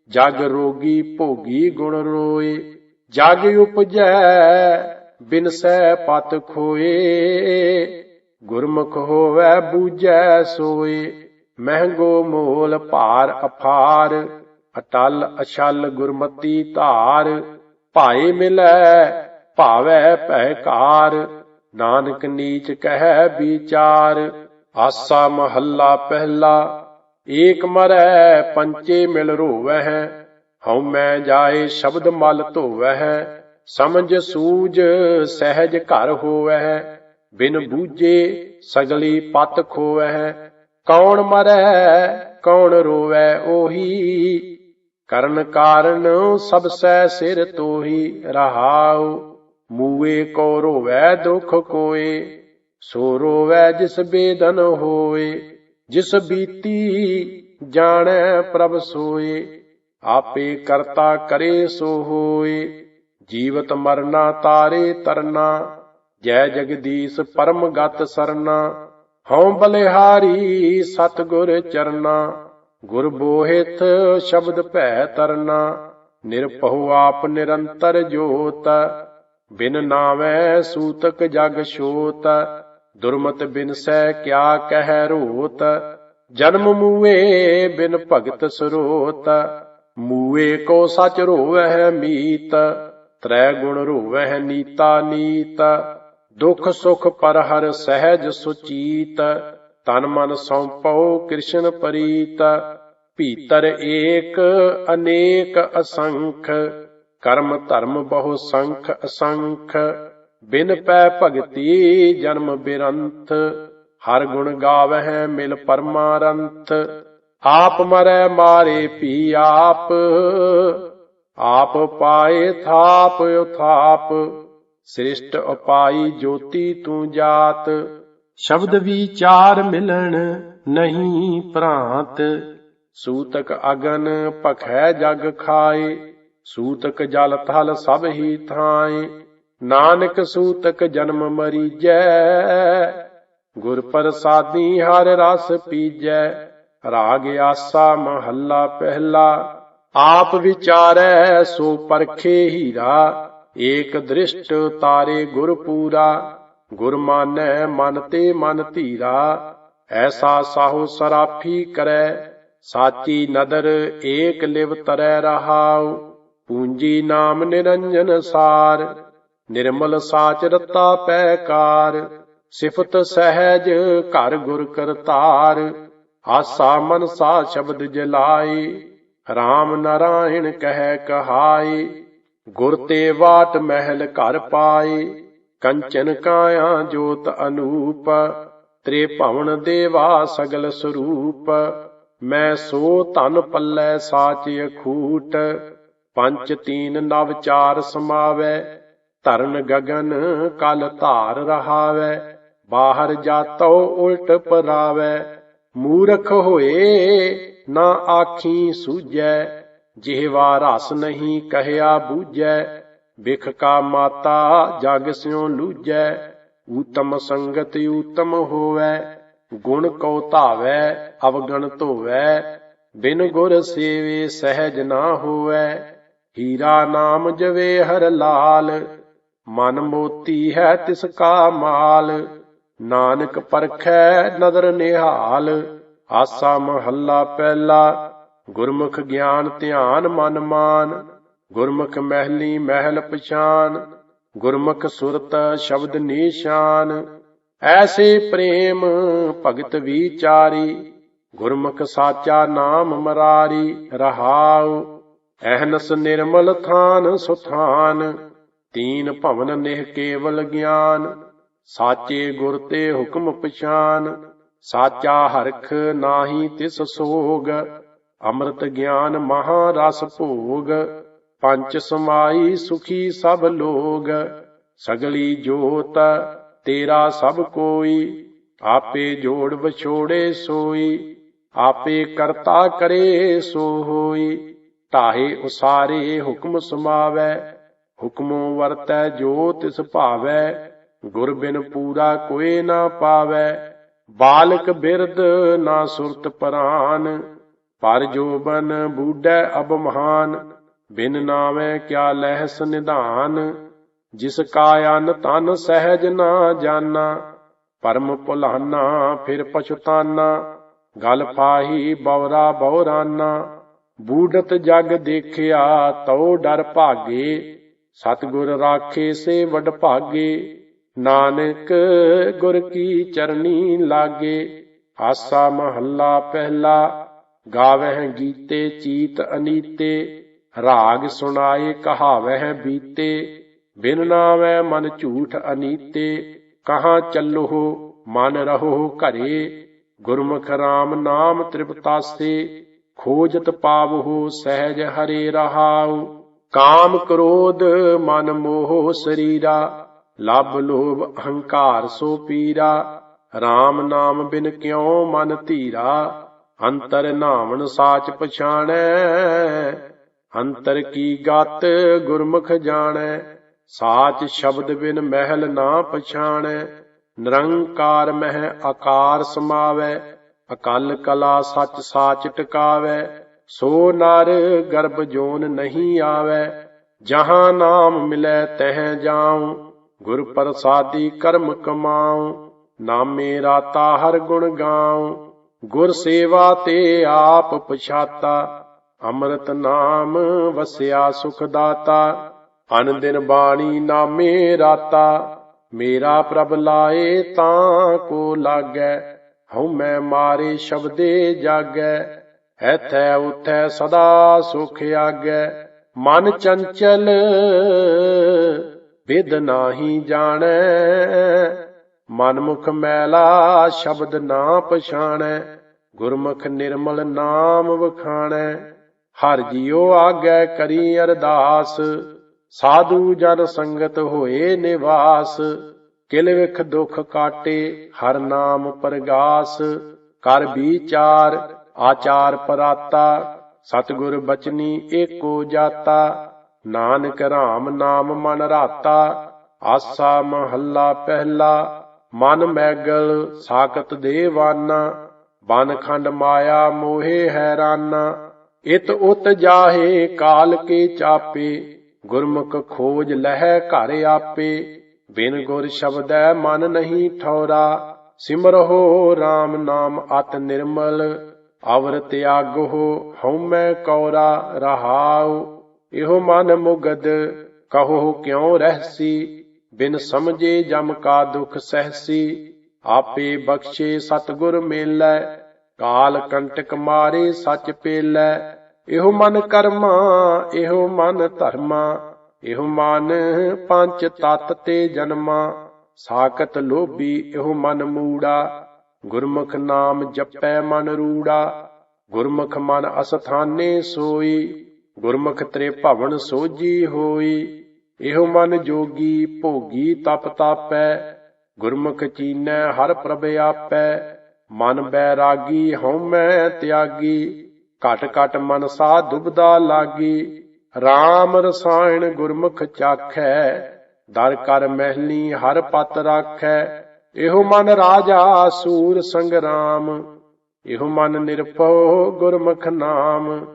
ਜਗ ਰੋਗੀ ਭੋਗੀ ਗੁਣ ਰੋਏ। ਜਗ ਉਪਜੈ ਬਿਨਸੈ ਪਤ ਖੋਏ, ਗੁਰਮੁਖ ਹੋਵੈ ਬੂਝੈ ਸੋਏ। ਮਹਿੰਗੋ ਮੋਲ ਭਾਰ ਅਫਾਰ, ਅਟਲ ਅਛਲ ਗੁਰਮਤੀ ਧਾਰ। ਭਾਏ ਮਿਲੈ ਭਾਵੈ ਭੈਕਾਰ, ਨਾਨਕ ਨੀਚ ਕਹਿ ਵਿਚਾਰ। ਆਸਾ ਮਹੱਲਾ ਪਹਿਲਾ। ਏਕ ਮਰੈ ਪੰਚੇ ਮਿਲ ਰੋਵਹਿ, ਹਉ ਮੈਂ ਜਾਏ ਸ਼ਬਦ ਮਲ ਧੋਵਹਿ। ਸਮਝ ਸੂਝ ਸਹਿਜ ਘਰ ਹੋਵਹਿ, ਬਿਨ ਬੂਝੇ ਸਗਲੀ ਪਤ ਖੋਵਹਿ। ਕੌਣ ਮਰੈ ਕੌਣ ਰੋਵੈ ਓਹੀ, ਕਰਨ ਕਾਰਨ ਸਭ ਸੈ ਸਿਰ ਤੋਹੀ। ਰਹਾਉ ਮੂਏ ਕੋ ਰੋਵੈ ਦੁਖ ਕੋਏ, ਸੋ ਰੋਵੈ ਜਿਸ ਬੇਦਨ ਹੋਏ। ਜਿਸ ਬੀਤੀ ਜਾਣੈ ਪ੍ਰਭ ਸੋਏ, ਆਪੇ ਕਰਤਾ ਕਰੇ ਸੋ ਹੋਏ। ਜੀਵਤ ਮਰਨਾ ਤਾਰੇ ਤਰਨਾ, ਜੈ ਜਗਦੀਸ਼ ਪਰਮ ਗਤ ਸਰਨਾ। ਹਉ ਬਲਿਹਾਰੀ ਸਤਿਗੁਰ ਚਰਨਾ, ਗੁਰ ਬੋਹਿਥ ਸ਼ਬਦ ਭੈ ਤਰਨਾ। ਨਿਰਭਉ ਆਪ ਨਿਰੰਤਰ ਜੋਤ, ਬਿਨ ਨਾਵੈ ਸੂਤਕ ਜਗ ਛੋਤ। ਦੁਰਮਤ ਬਿਨਸੈ ਕਿਆ ਕਹਿ ਰੋਤ, ਜਨਮ ਮੂਏ ਬਿਨ ਭਗਤ ਸਰੋਤ। ਮੂਏ ਕੋ ਸਚ ਰੋਵਹਿ ਮੀਤ, ਤ੍ਰੈ ਗੁਣ ਰੋਵਹਿ ਨੀਤਾ ਨੀਤ। ਦੁਖ ਸੁਖ ਪਰ ਹਰ ਸਹਿਜ ਸੁਚੀਤ, ਤਨ ਮਨ ਸੌਂਪਉ ਕ੍ਰਿਸ਼ਨ ਪ੍ਰੀਤ। ਭੀਤਰ ਏਕ ਅਨੇਕ ਅਸੰਖ, ਕਰਮ ਧਰਮ ਬਹੁ ਸੰਖ ਅਸੰਖ। ਬਿਨ ਪੈ ਭਗਤੀ ਜਨਮ ਬਿਰੰਥ, ਹਰ ਗੁਣ ਗਾਵਹਿ ਮਿਲ ਪਰਮਾਰੰਥ। ਆਪ ਮਰੈ ਮਾਰੇ ਭੀ ਆਪ, ਆਪ ਪਾਏ ਥਾਪ ਉਥਾਪ। ਸ੍ਰਿਸ਼ਟ ਉਪਾਈ ਜੋਤੀ ਤੂੰ ਜਾਤ, ਸ਼ਬਦ ਵਿਚਾਰ ਮਿਲਣ ਨਹੀਂ ਭ੍ਰਾਂਤ। ਸੂਤਕ ਅਗਨ ਭਖੈ ਜਗ ਖਾਏ, ਸੂਤਕ ਜਲ ਥਲ ਸਭ ਹੀ ਥਾਏ। ਨਾਨਕ ਸੂਤਕ ਜਨਮ ਮਰੀਜੈ, ਗੁਰ ਪ੍ਰਸਾਦੀ ਹਰ ਰਸ ਪੀਜੈ। ਰਾਗ ਆਸਾ ਮਹੱਲਾ ਪਹਿਲਾ। ਆਪ ਵਿਚਾਰੈ ਸੋ ਪਰਖੇ ਹੀਰਾ, ਏਕ ਦ੍ਰਿਸ਼ਟ ਤਾਰੇ ਗੁਰ ਪੂਰਾ। ਗੁਰ ਮਾਨੈ ਮਨ ਤੇ ਮਨ ਧੀਰਾ, ਐਸਾ ਸਾਹੋ ਸਰਾਫੀ ਕਰੈ। ਸਾਚੀ ਨਦਰ ਏਕ ਲਿਵ ਤਰੈ ਰਹਾਉ, ਪੂੰਜੀ ਨਾਮ ਨਿਰੰਜਨ ਸਾਰ। ਨਿਰਮਲ ਸਾਚ ਰਤਾ ਪੈਕਾਰ, ਸਿਫਤ ਸਹਿਜ ਘਰ ਗੁਰ ਕਰਤਾਰ। ਆਸਾ ਮਨਸਾ ਸ਼ਬਦ ਜਲਾਏ, ਰਾਮ ਨਾਰਾਇਣ ਕਹਿ ਕਹਾਏ। ਗੁਰ ਤੇ ਵਾਟ ਮਹਿਲ ਘਰ ਪਾਏ, ਕੰਚਨ ਕਾਇਆ ਜੋਤ ਅਨੂਪ। ਤ੍ਰੇ ਭਵਨ ਦੇਵਾ ਸਗਲ ਸਰੂਪ, ਮੈਂ ਸੋ ਧਨ ਪੱਲੇ ਸਾਚ ਅਖੂਟ। ਪੰਚ ਤੀਨ ਨਵ ਚਾਰ ਸਮਾਵੈ, ਧਰਨ ਗਗਨ ਕਲ ਧਾਰ ਰਹਾਵੈ, ਬਾਹਰ ਜਾਤੋ ਉਲਟ ਪਰਾਵੈ। ਮੂਰਖ ਹੋਏ ਨਾ ਆਖੀ ਸੂਝੈ, ਜਿਹਵਾ ਰਸ ਨਹੀਂ ਕਹਿਆ ਬੂਝੈ। ਬਿਖ ਕਾ ਮਾਤਾ ਜਗ ਸਿਉ ਲੂਝੈ, ਊਤਮ ਸੰਗਤ ਊਤਮ ਹੋਵੈ। ਗੁਣ ਕਉ ਧਾਵੈ ਅਵਗਣ ਧੋਵੈ, ਬਿਨ ਗੁਰ ਸੇਵੇ ਸਹਿਜ ਨਾ ਹੋਵੈ। ਹੀਰਾ ਨਾਮ ਜਵੇ ਹਰ ਲਾਲ, ਮਨ ਮੋਤੀ ਹੈ ਤਿਸ ਕਾ ਮਾਲ। ਨਾਨਕ ਪਰਖੈ ਨਦਰ ਨਿਹਾਲ, ਆਸਾ ਮਹੱਲਾ ਪਹਿਲਾ। ਗੁਰਮੁਖ ਗਿਆਨ ਧਿਆਨ ਮਨ ਮਾਨ, ਗੁਰਮੁਖ ਮਹਿਲੀ ਮਹਿਲ ਪਛਾਨ। ਗੁਰਮੁਖ ਸੁਰਤ ਸ਼ਬਦ ਨੀਸ਼ਾਨ, ਐਸੇ ਪ੍ਰੇਮ ਭਗਤ ਵਿਚਾਰੀ। ਗੁਰਮੁਖ ਸਾਚਾ ਨਾਮ ਮਰਾਰੀ, ਰਹਾਉ ਅਹਨਸ ਨਿਰਮਲ ਥਾਨ ਸੁਥਾਨ। ਤੀਨ ਭਵਨ ਨਿਹ ਕੇਵਲ ਗਿਆਨ, ਸਾਚੇ ਗੁਰ ਤੇ ਹੁਕਮ ਪਛਾਨ। ਸਾਚਾ ਹਰਖ ਨਾਹੀ ਤਿਸ ਸੋਗ, ਅੰਮ੍ਰਿਤ ਗਿਆਨ ਮਹਾ ਰਸ ਭੋਗ। ਪੰਚ ਸਮਾਈ ਸੁਖੀ ਸਭ ਲੋਗ, ਸਗਲੀ ਜੋਤ ਤੇਰਾ ਸਭ ਕੋਈ। ਆਪੇ ਜੋੜ ਵਿਛੋੜੇ ਸੋਈ, ਆਪੇ ਕਰਤਾ ਕਰੇ ਸੋ ਹੋਈ। ਢਾਹੇ ਉਸਾਰੇ ਹੁਕਮ ਸਮਾਵੈ, ਹੁਕਮੋਂ ਵਰਤੈ ਜੋ ਤਿਸ ਭਾਵੈ। ਗੁਰ ਬਿਨ ਪੂਰਾ ਕੋਇ ਨਾ ਪਾਵੈ, ਬਾਲਕ ਬਿਰਧ ਨਾ ਸੁਰਤ ਪਰਾਨ। ਪਰ ਜੋਬਨ ਬੂਢੈ ਅਬ ਮਹਾਨ, ਬਿਨ ਨਾਵੈ ਕਿਆ ਲਹਿਸ ਨਿਧਾਨ। ਜਿਸ ਕਾ ਅੰਨ ਤਨ ਸਹਿਜ ਨਾ ਜਾਨਾ, ਪਰਮ ਭੁਲਾਨਾ ਫਿਰ ਪਛਤਾਨਾ। ਗਲ ਫਾਹੀ ਬਉਰਾ ਬਉਰਾਨਾ, ਬੂਢਤ ਜਗ ਦੇਖਿਆ ਤਉ ਡਰ ਭਾਗੇ। ਸਤਿਗੁਰ ਰਾਖੇ ਸੇ ਵਡ ਭਾਗੇ, ਨਾਨਕ ਗੁਰ ਕੀ ਚਰਨੀ ਲਾਗੇ। ਆਸਾ ਮਹੱਲਾ ਪਹਿਲਾ। ਗਾਵਹਿ ਗੀਤੇ ਚੀਤ ਅਨੀਤੇ, ਰਾਗ ਸੁਣਾਏ ਕਹਾਵਹਿ ਬੀਤੇ। ਬਿਨ ਨਾਵੈ ਮਨ ਝੂਠ ਅਨੀਤੇ, ਕਹਾਂ ਚੱਲੋ ਮਨ ਰਹੋ ਘਰੇ। ਗੁਰਮੁਖ ਰਾਮ ਨਾਮ ਤ੍ਰਿਪਤਾਸੇ, ਖੋਜਤ ਪਾਵਹੁ ਸਹਿਜ ਹਰੇ ਰਹਾਉ। ਕਾਮ ਕ੍ਰੋਧ ਮਨ ਮੋਹ ਸਰੀਰਾ, ਲਭ ਲੋਭ ਅਹੰਕਾਰ ਸੋ ਪੀਰਾ। ਰਾਮ ਨਾਮ ਬਿਨ ਕਿਉ ਮਨ ਧੀਰਾ, ਅੰਤਰ ਨਾਵਣ ਸਾਚ ਪਛਾਣੈ। ਅੰਤਰ ਕੀ ਗਤ ਗੁਰਮੁਖ ਜਾਣੈ, ਸਾਚ ਸ਼ਬਦ ਬਿਨ ਮਹਿਲ ਨਾ ਪਛਾਣੈ। ਨਿਰੰਕਾਰ ਮਹਿ ਆਕਾਰ ਸਮਾਵੈ, ਅਕਲ ਕਲਾ ਸੱਚ ਸਾਚ ਟਿਕਾਵੈ। ਸੋ ਨਰ ਗਰਭ ਜੋਨ ਨਹੀਂ ਆਵੈ, ਜਹਾਂ ਨਾਮ ਮਿਲੈ ਤਹ ਜਾਉ। ਗੁਰ ਪ੍ਰਸਾਦੀ ਕਰਮ ਕਮਾਉ, ਨਾਮੇ ਰਾਤਾ ਹਰ ਗੁਣ ਗਾਉ। ਗੁਰ ਸੇਵਾ ਤੇ ਆਪ ਪਛਾਤਾ, ਅੰਮ੍ਰਿਤ ਨਾਮ ਵਸਿਆ ਸੁਖ ਦਾਤਾ। ਅਨ ਦਿਨ ਬਾਣੀ ਨਾਮੇ ਰਾਤਾ, ਮੇਰਾ ਪ੍ਰਭ ਲਾਏ ਤਾਂ ਕੋ ਲਾਗੈ। ਹਉ ਮੈਂ ਮਾਰੇ ਸ਼ਬਦੇ ਜਾਗੈ, ਐਥੈ ਉਥੈ ਸਦਾ ਸੁਖ ਆਗੈ। ਮਨ ਚੰਚਲ ਵਿਦ ਨਾਹੀ ਜਾਣੈ, ਮਨਮੁਖ ਮੈਲਾ ਸ਼ਬਦ ਨਾ ਪਛਾਣੈ। ਗੁਰਮੁਖ ਨਿਰਮਲ ਨਾਮ ਵਖਾਣੈ, ਹਰਿ ਜੀਉ ਆਗੈ ਕਰੀ ਅਰਦਾਸ। ਸਾਧੂ ਜਨ ਸੰਗਤ ਹੋਏ ਨਿਵਾਸ, ਕਿਲ ਵਿਖ ਦੁਖ ਕਾਟੇ ਹਰ ਨਾਮ ਪਰਗਾਸ। ਕਰ ਵਿਚਾਰ ਆਚਾਰ ਪਰਾਤਾ, ਸਤਿਗੁਰ ਬਚਨੀ ਏਕੋ ਜਾਤਾ। ਨਾਨਕ ਰਾਮ ਨਾਮ ਮਨ ਰਾਤਾ, ਆਸਾ ਮਹੱਲਾ ਪਹਿਲਾ। ਮਨ ਮੈਗਲ ਸਾਕਤ ਦੇਵਾਨਾ, ਬਨ ਖੰਡ ਮਾਇਆ ਮੋਹੇ ਹੈਰਾਨਾ। ਇਤ ਉਤ ਜਾਹੇ ਕਾਲ ਕੇ ਚਾਪੇ, ਗੁਰਮੁਖ ਖੋਜ ਲਹਿ ਘਰ ਆਪੇ। ਬਿਨ ਗੁਰ ਸ਼ਬਦੈ ਮਨ ਨਹੀਂ ਠੌਰਾ, ਸਿਮਰਹੁ ਰਾਮ ਨਾਮ ਅਤ ਨਿਰਮਲ। ਅਵਰ ਤਿਆਗਹੁ ਹਉਮੈ ਕੌਰਾ, ਰਹਾਉ ਇਹੋ ਮਨ ਮੁਗਦ ਕਹੋ ਕਿਉ ਰਹਿਸੀ। ਬਿਨ ਸਮਝੇ ਜਮ ਕਾ ਦੁਖ ਸਹਿਸੀ, ਆਪੇ ਬਖਸ਼ੇ ਸਤਿਗੁਰ ਮੇਲੈ। ਕਾਲ ਕੰਟਕ ਮਾਰੇ ਸੱਚ ਪੇਲੈ, ਇਹੋ ਮਨ ਕਰਮਾ ਇਹੋ ਮਨ ਧਰਮਾ। ਇਹੋ ਮਨ ਪੰਚ ਤਤ ਤੇ ਜਨਮਾ, ਸਾਕਤ ਲੋਭੀ ਇਹੋ ਮਨ ਮੂੜਾ। ਗੁਰਮੁਖ ਨਾਮ ਜਪੈ ਮਨ ਰੂੜਾ, ਗੁਰਮੁਖ ਮਨ ਅਸਥਾਨੇ ਸੋਈ। ਗੁਰਮੁਖ ਤ੍ਰਿਭਵਨ ਸੋਜੀ ਹੋਈ, ਇਹੋ ਮਨ ਜੋਗੀ ਭੋਗੀ ਤਪ ਤਾਪੈ। ਗੁਰਮੁਖ ਚੀਨੈ ਹਰ ਪ੍ਰਭ ਆਪੈ। ਮਨ ਬੈਰਾਗੀ ਹਉਮੈ ਤਿਆਗੀ। ਘਟ ਘਟ ਮਨਸਾ ਦੁਬਦਾ ਲਾਗੀ। RAM ਰਸਾਇਣ ਗੁਰਮੁਖ ਚਾਖੈ। ਦਰ ਕਰ ਮਹਿਲੀ ਹਰ ਪਤ ਰਾਖੈ। ਇਹੋ ਮਨ ਰਾਜਾ ਸੂਰ ਸੰਗਰਾਮ। ਇਹੋ ਮਨ ਨਿਰਭਉ ਗੁਰਮੁਖ ਨਾਮ।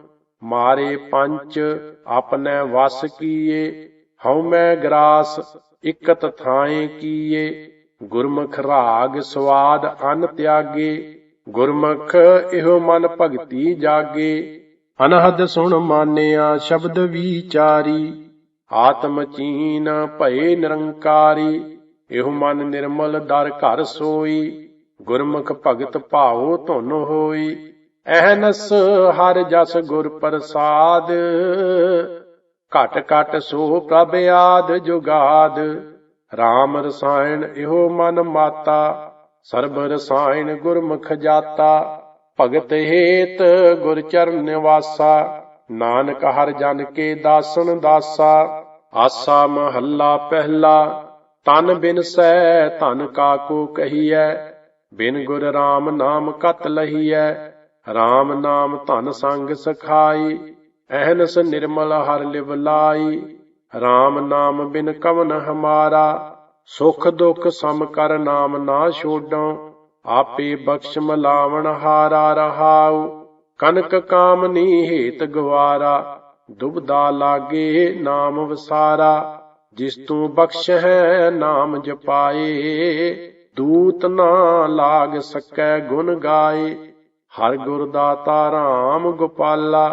ਮਾਰੇ ਪੰਚ ਆਪਨੇ ਵਸ ਕੀਏ। ਹਉਮੈ ਗਰਾਸ ਇਕਤ ਥਾਏ ਕੀਏ। ਗੁਰਮੁਖ ਰਾਗ ਸਵਾਦ ਅਨ ਤਿਆਗੇ। ਗੁਰਮੁਖ ਇਹੋ ਮਨ ਭਗਤੀ ਜਾਗੇ। ਅਨਹਦ ਸੁਣ ਮਾਨਿਆ ਸ਼ਬਦ ਵਿਚਾਰੀ। ਆਤਮ ਚੀਨ ਭਏ ਨਿਰੰਕਾਰੀ। ਇਹੋ ਮਨ ਨਿਰਮਲ ਦਰ ਘਰ ਸੋਈ। ਗੁਰਮੁਖ ਭਗਤ ਭਾਉ ਧੁਨ ਹੋਈ। ਅਹਨਸ ਹਰ ਜਸ ਗੁਰ ਪ੍ਰਸਾਦ। ਘਟ ਘਟ ਸੋ ਪ੍ਰਭ ਆਦ ਜੁਗਾਦ। RAM ਰਸਾਇਣ ਇਹੋ ਮਨ ਮਾਤਾ। ਸਰਬ ਰਸਾਇਣ ਗੁਰਮੁਖ ਜਾਤਾ। ਭਗਤ ਹੇਤ ਗੁਰ ਚਰਨ ਨਿਵਾਸਾ। ਨਾਨਕ ਹਰ ਜਨ ਕੇ ਦਾਸਨ ਦਾਸਾ। ਆਸਾ ਮਹੱਲਾ ਪਹਿਲਾ। ਤਨ ਬਿਨ ਸੈ ਧਨ ਕਾਕੂ ਕਹੀਐ। ਬਿਨ ਗੁਰ RAM ਨਾਮ ਕਤ ਲਹੀਐ। RAM ਨਾਮ ਧਨ ਸੰਗ ਸਖਾਈ। ਅਹਨਸ ਨਿਰਮਲ ਹਰ ਲਿਵ ਲਾਈ। RAM ਨਾਮ ਬਿਨ ਕਵਨ ਹਮਾਰਾ। ਸੁਖ ਦੁਖ ਸਮ ਕਰ ਨਾਮ ਨਾ ਛੋਡਉ। ਆਪੇ ਬਖਸ਼ ਮਲਾਵਣ ਹਾਰਾ ਰਹਾਉ। ਕਨਕ ਕਾਮਨੀ ਹੇਤ ਗਵਾਰਾ। ਦੁਬਦਾ ਲਾਗੇ ਨਾਮ ਵਸਾਰਾ। ਜਿਸ ਤੂੰ ਬਖਸ਼ ਹੈ ਨਾਮ ਜਪਾਏ। ਦੂਤ ਨਾ ਲਾਗ ਸਕੈ ਗੁਣ ਗਾਏ। ਹਰ ਗੁਰ ਦਾਤਾ RAM ਗੋਪਾਲਾ।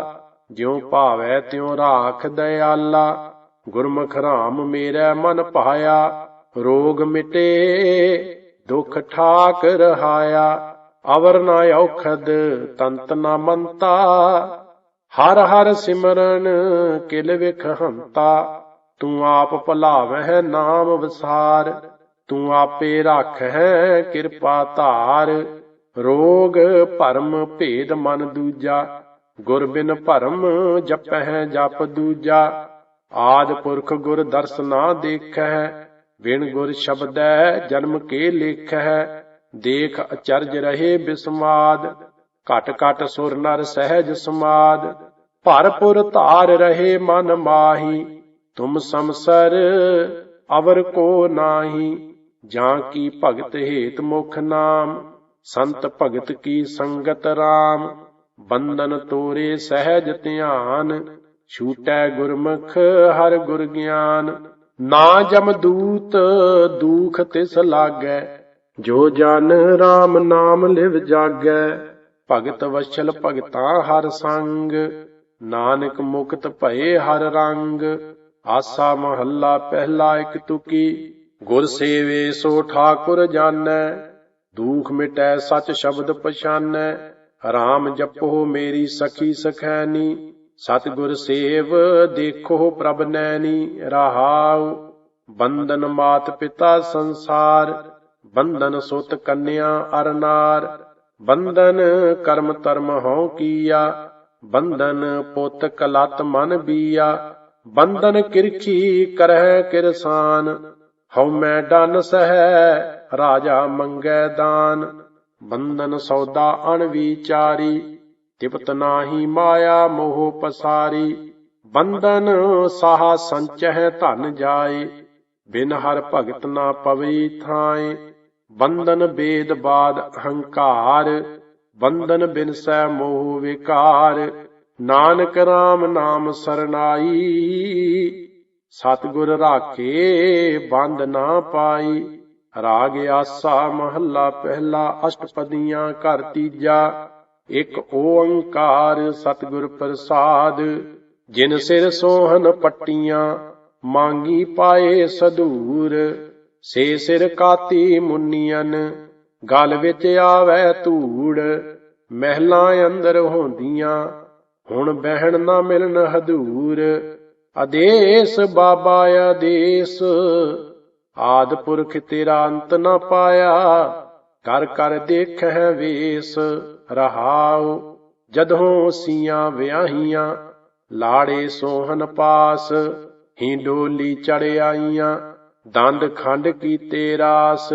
ਜਿਉ ਭਾਵੈ ਤਿਉ ਰਾਖ ਦਇਆਲਾ। ਗੁਰਮੁਖ RAM ਮੇਰਾ ਮਨ ਭਾਇਆ। ਰੋਗ ਮਿਟੇ ਦੁਖ ਠਾਕ ਰਹਾਇਆ। ਅਵਰ ਨਾ ਔਖਦ ਤੰਤ ਨਾ ਮੰਤਾ। ਹਰ ਹਰ ਸਿਮਰਨ ਕਿਲ ਵਿਖ ਹੰਤਾ। ਤੂੰ ਆਪ ਭੁਲਾਵਹਿ ਨਾਮ ਵਸਾਰ। ਤੂੰ ਆਪੇ ਰਾਖਹਿ ਕਿਰਪਾ ਧਾਰ। ਰੋਗ ਭਰਮ ਭੇਦ ਮਨ ਦੂਜਾ। ਗੁਰ ਬਿਨ ਭਰਮ ਜਪਹਿ ਜਪ ਦੂਜਾ। ਆਦਿ ਪੁਰਖ ਗੁਰ ਦਰਸ ਨਾ ਦੇਖਹਿ। ਬਿਨ ਗੁਰ ਸ਼ਬਦੈ ਜਨਮ ਕੇ ਲੇਖਹਿ। ਦੇਖ ਅਚਰਜ ਰਹੇ ਬਿਸਮਾਦ। ਘਟ ਘਟ ਸੁਰ ਨਰ ਸਹਿਜ ਸਮਾਦ। ਭਰਪੁਰ ਧਾਰ ਰਹੇ ਮਨ ਮਾਹੀ। ਤੁਮ ਸਮਸਰ ਅਵਰ ਕੋ ਨਾਹੀ। ਜਾਂ ਕੀ ਭਗਤ ਹੇਤ ਮੁਖ ਨਾਮ। ਸੰਤ ਭਗਤ ਕੀ ਸੰਗਤ RAM। ਬੰਧਨ ਤੋਰੇ ਸਹਿਜ ਧਿਆਨ। ਛੂਟੈ ਗੁਰਮੁਖ ਹਰ ਗੁਰ ਗਿਆਨ। ਨਾ ਜਮਦੂਤ ਦੂਖ ਤਿਸ ਲਾਗੈ। ਜੋ ਜਨ RAM ਨਾਮ ਲਿਵ ਜਾਗੈ। ਭਗਤ ਵਛਲ ਭਗਤਾਂ ਹਰ ਸੰਗ। ਨਾਨਕ ਮੁਕਤ ਭਏ ਹਰ ਰੰਗ। ਆਸਾ ਮਹੱਲਾ ਪਹਿਲਾ ਇਕ ਤੁਕੀ। ਗੁਰ ਸੇਵੇ ਸੋ ਠਾਕੁਰ ਜਾਣੈ। ਦੁਖ ਮਿਟੈ ਸਚ ਸ਼ਬਦ ਪਛਾਨੈ। RAM ਜਪੋ ਮੇਰੀ ਸਖੀ ਸਖੈਨੀ। ਸਤਿਗੁਰ ਸੇਵ ਦੇਖੋ ਪ੍ਰਭ ਨੈਣੀ। ਰਹਾਉ ਬੰਧਨ ਮਾਤ ਪਿਤਾ ਸੰਸਾਰ। ਬੰਧਨ ਸੁਤ ਕੰਨਿਆ ਅਰ ਨਾਰ। ਬੰਧਨ ਕਰਮ ਧਰਮ ਹਉ ਕੀਆ। ਬੰਧਨ ਪੁੱਤ ਕਲਤ ਮਨ ਬੀਆ। ਬੰਧਨ ਕਿਰਖੀ ਕਰਹਿ ਕਿਰਸਾਨ। ਹਉਮੈ ਡਨ ਸਹਿ ਰਾਜਾ ਮੰਗੈ ਦਾਨ। ਬੰਧਨ ਸੌਦਾ ਅਣ ਵਿਚਾਰੀ। ਤਿਪਤ ਨਾਹੀ ਮਾਇਆ ਮੋਹ ਪਸਾਰੀ। ਬੰਧਨ ਸਾਹਾ ਸੰਚਹਿ ਧਨ ਜਾਏ। ਬਿਨ ਹਰ ਭਗਤ ਨਾ ਪਵਈ ਥਾਏ। ਬੰਧਨ ਬੇਦ ਬਾਦ ਅਹੰਕਾਰ। ਬੰਧਨ ਬਿਨਸੈ ਮੋਹ ਵਿਕਾਰ। ਨਾਨਕ RAM ਨਾਮ ਸਰਨਾਈ। ਸਤਿਗੁਰ ਰਾਖੇ ਬੰਧ ਨਾ ਪਾਈ। ਰਾਗ ਆਸਾ ਮਹੱਲਾ ਪਹਿਲਾ। ਅਸ਼ਟਪਦੀਆਂ ਘਰ ਤੀਜਾ। ਇਕ ਓੰਕਾਰ ਸਤਿਗੁਰ ਪ੍ਰਸਾਦ। ਜਿਨ ਸਿਰ ਸੋਹਨ ਪੱਟੀਆਂ ਮੰਗੀ ਪਾਏ ਸਧੂਰ। ਸੇ ਸਿਰ ਕਾਤੀ ਮੁੰਨੀਅਨ ਗਲ ਵਿੱਚ ਆਵੈ ਧੂੜ। ਮਹਿਲਾਂ ਅੰਦਰ ਹੁੰਦੀਆਂ ਹੁਣ ਬਹਿਣ ਨਾ ਮਿਲਣ ਹਦੂਰ। ਆਦੇਸ ਬਾਬਾ ਆਦੇਸ ਆਦਿ ਪੁਰਖ ਤੇਰਾ ਅੰਤ ਨਾ ਪਾਇਆ। ਕਰ ਕਰ ਦੇਖਹਿ ਵੇਸ ਰਹਾਉ। ਜਦੋਂ ਸੀਆਂ ਵਿਆਹੀਆਂ ਲਾੜੇ ਸੋਹਨ ਪਾਸ। ਹੀ ਡੋਲੀ ਚੜ ਆਈਆਂ, ਦੰਦ ਖੰਡ ਕੀਤੇ ਰਾਸ।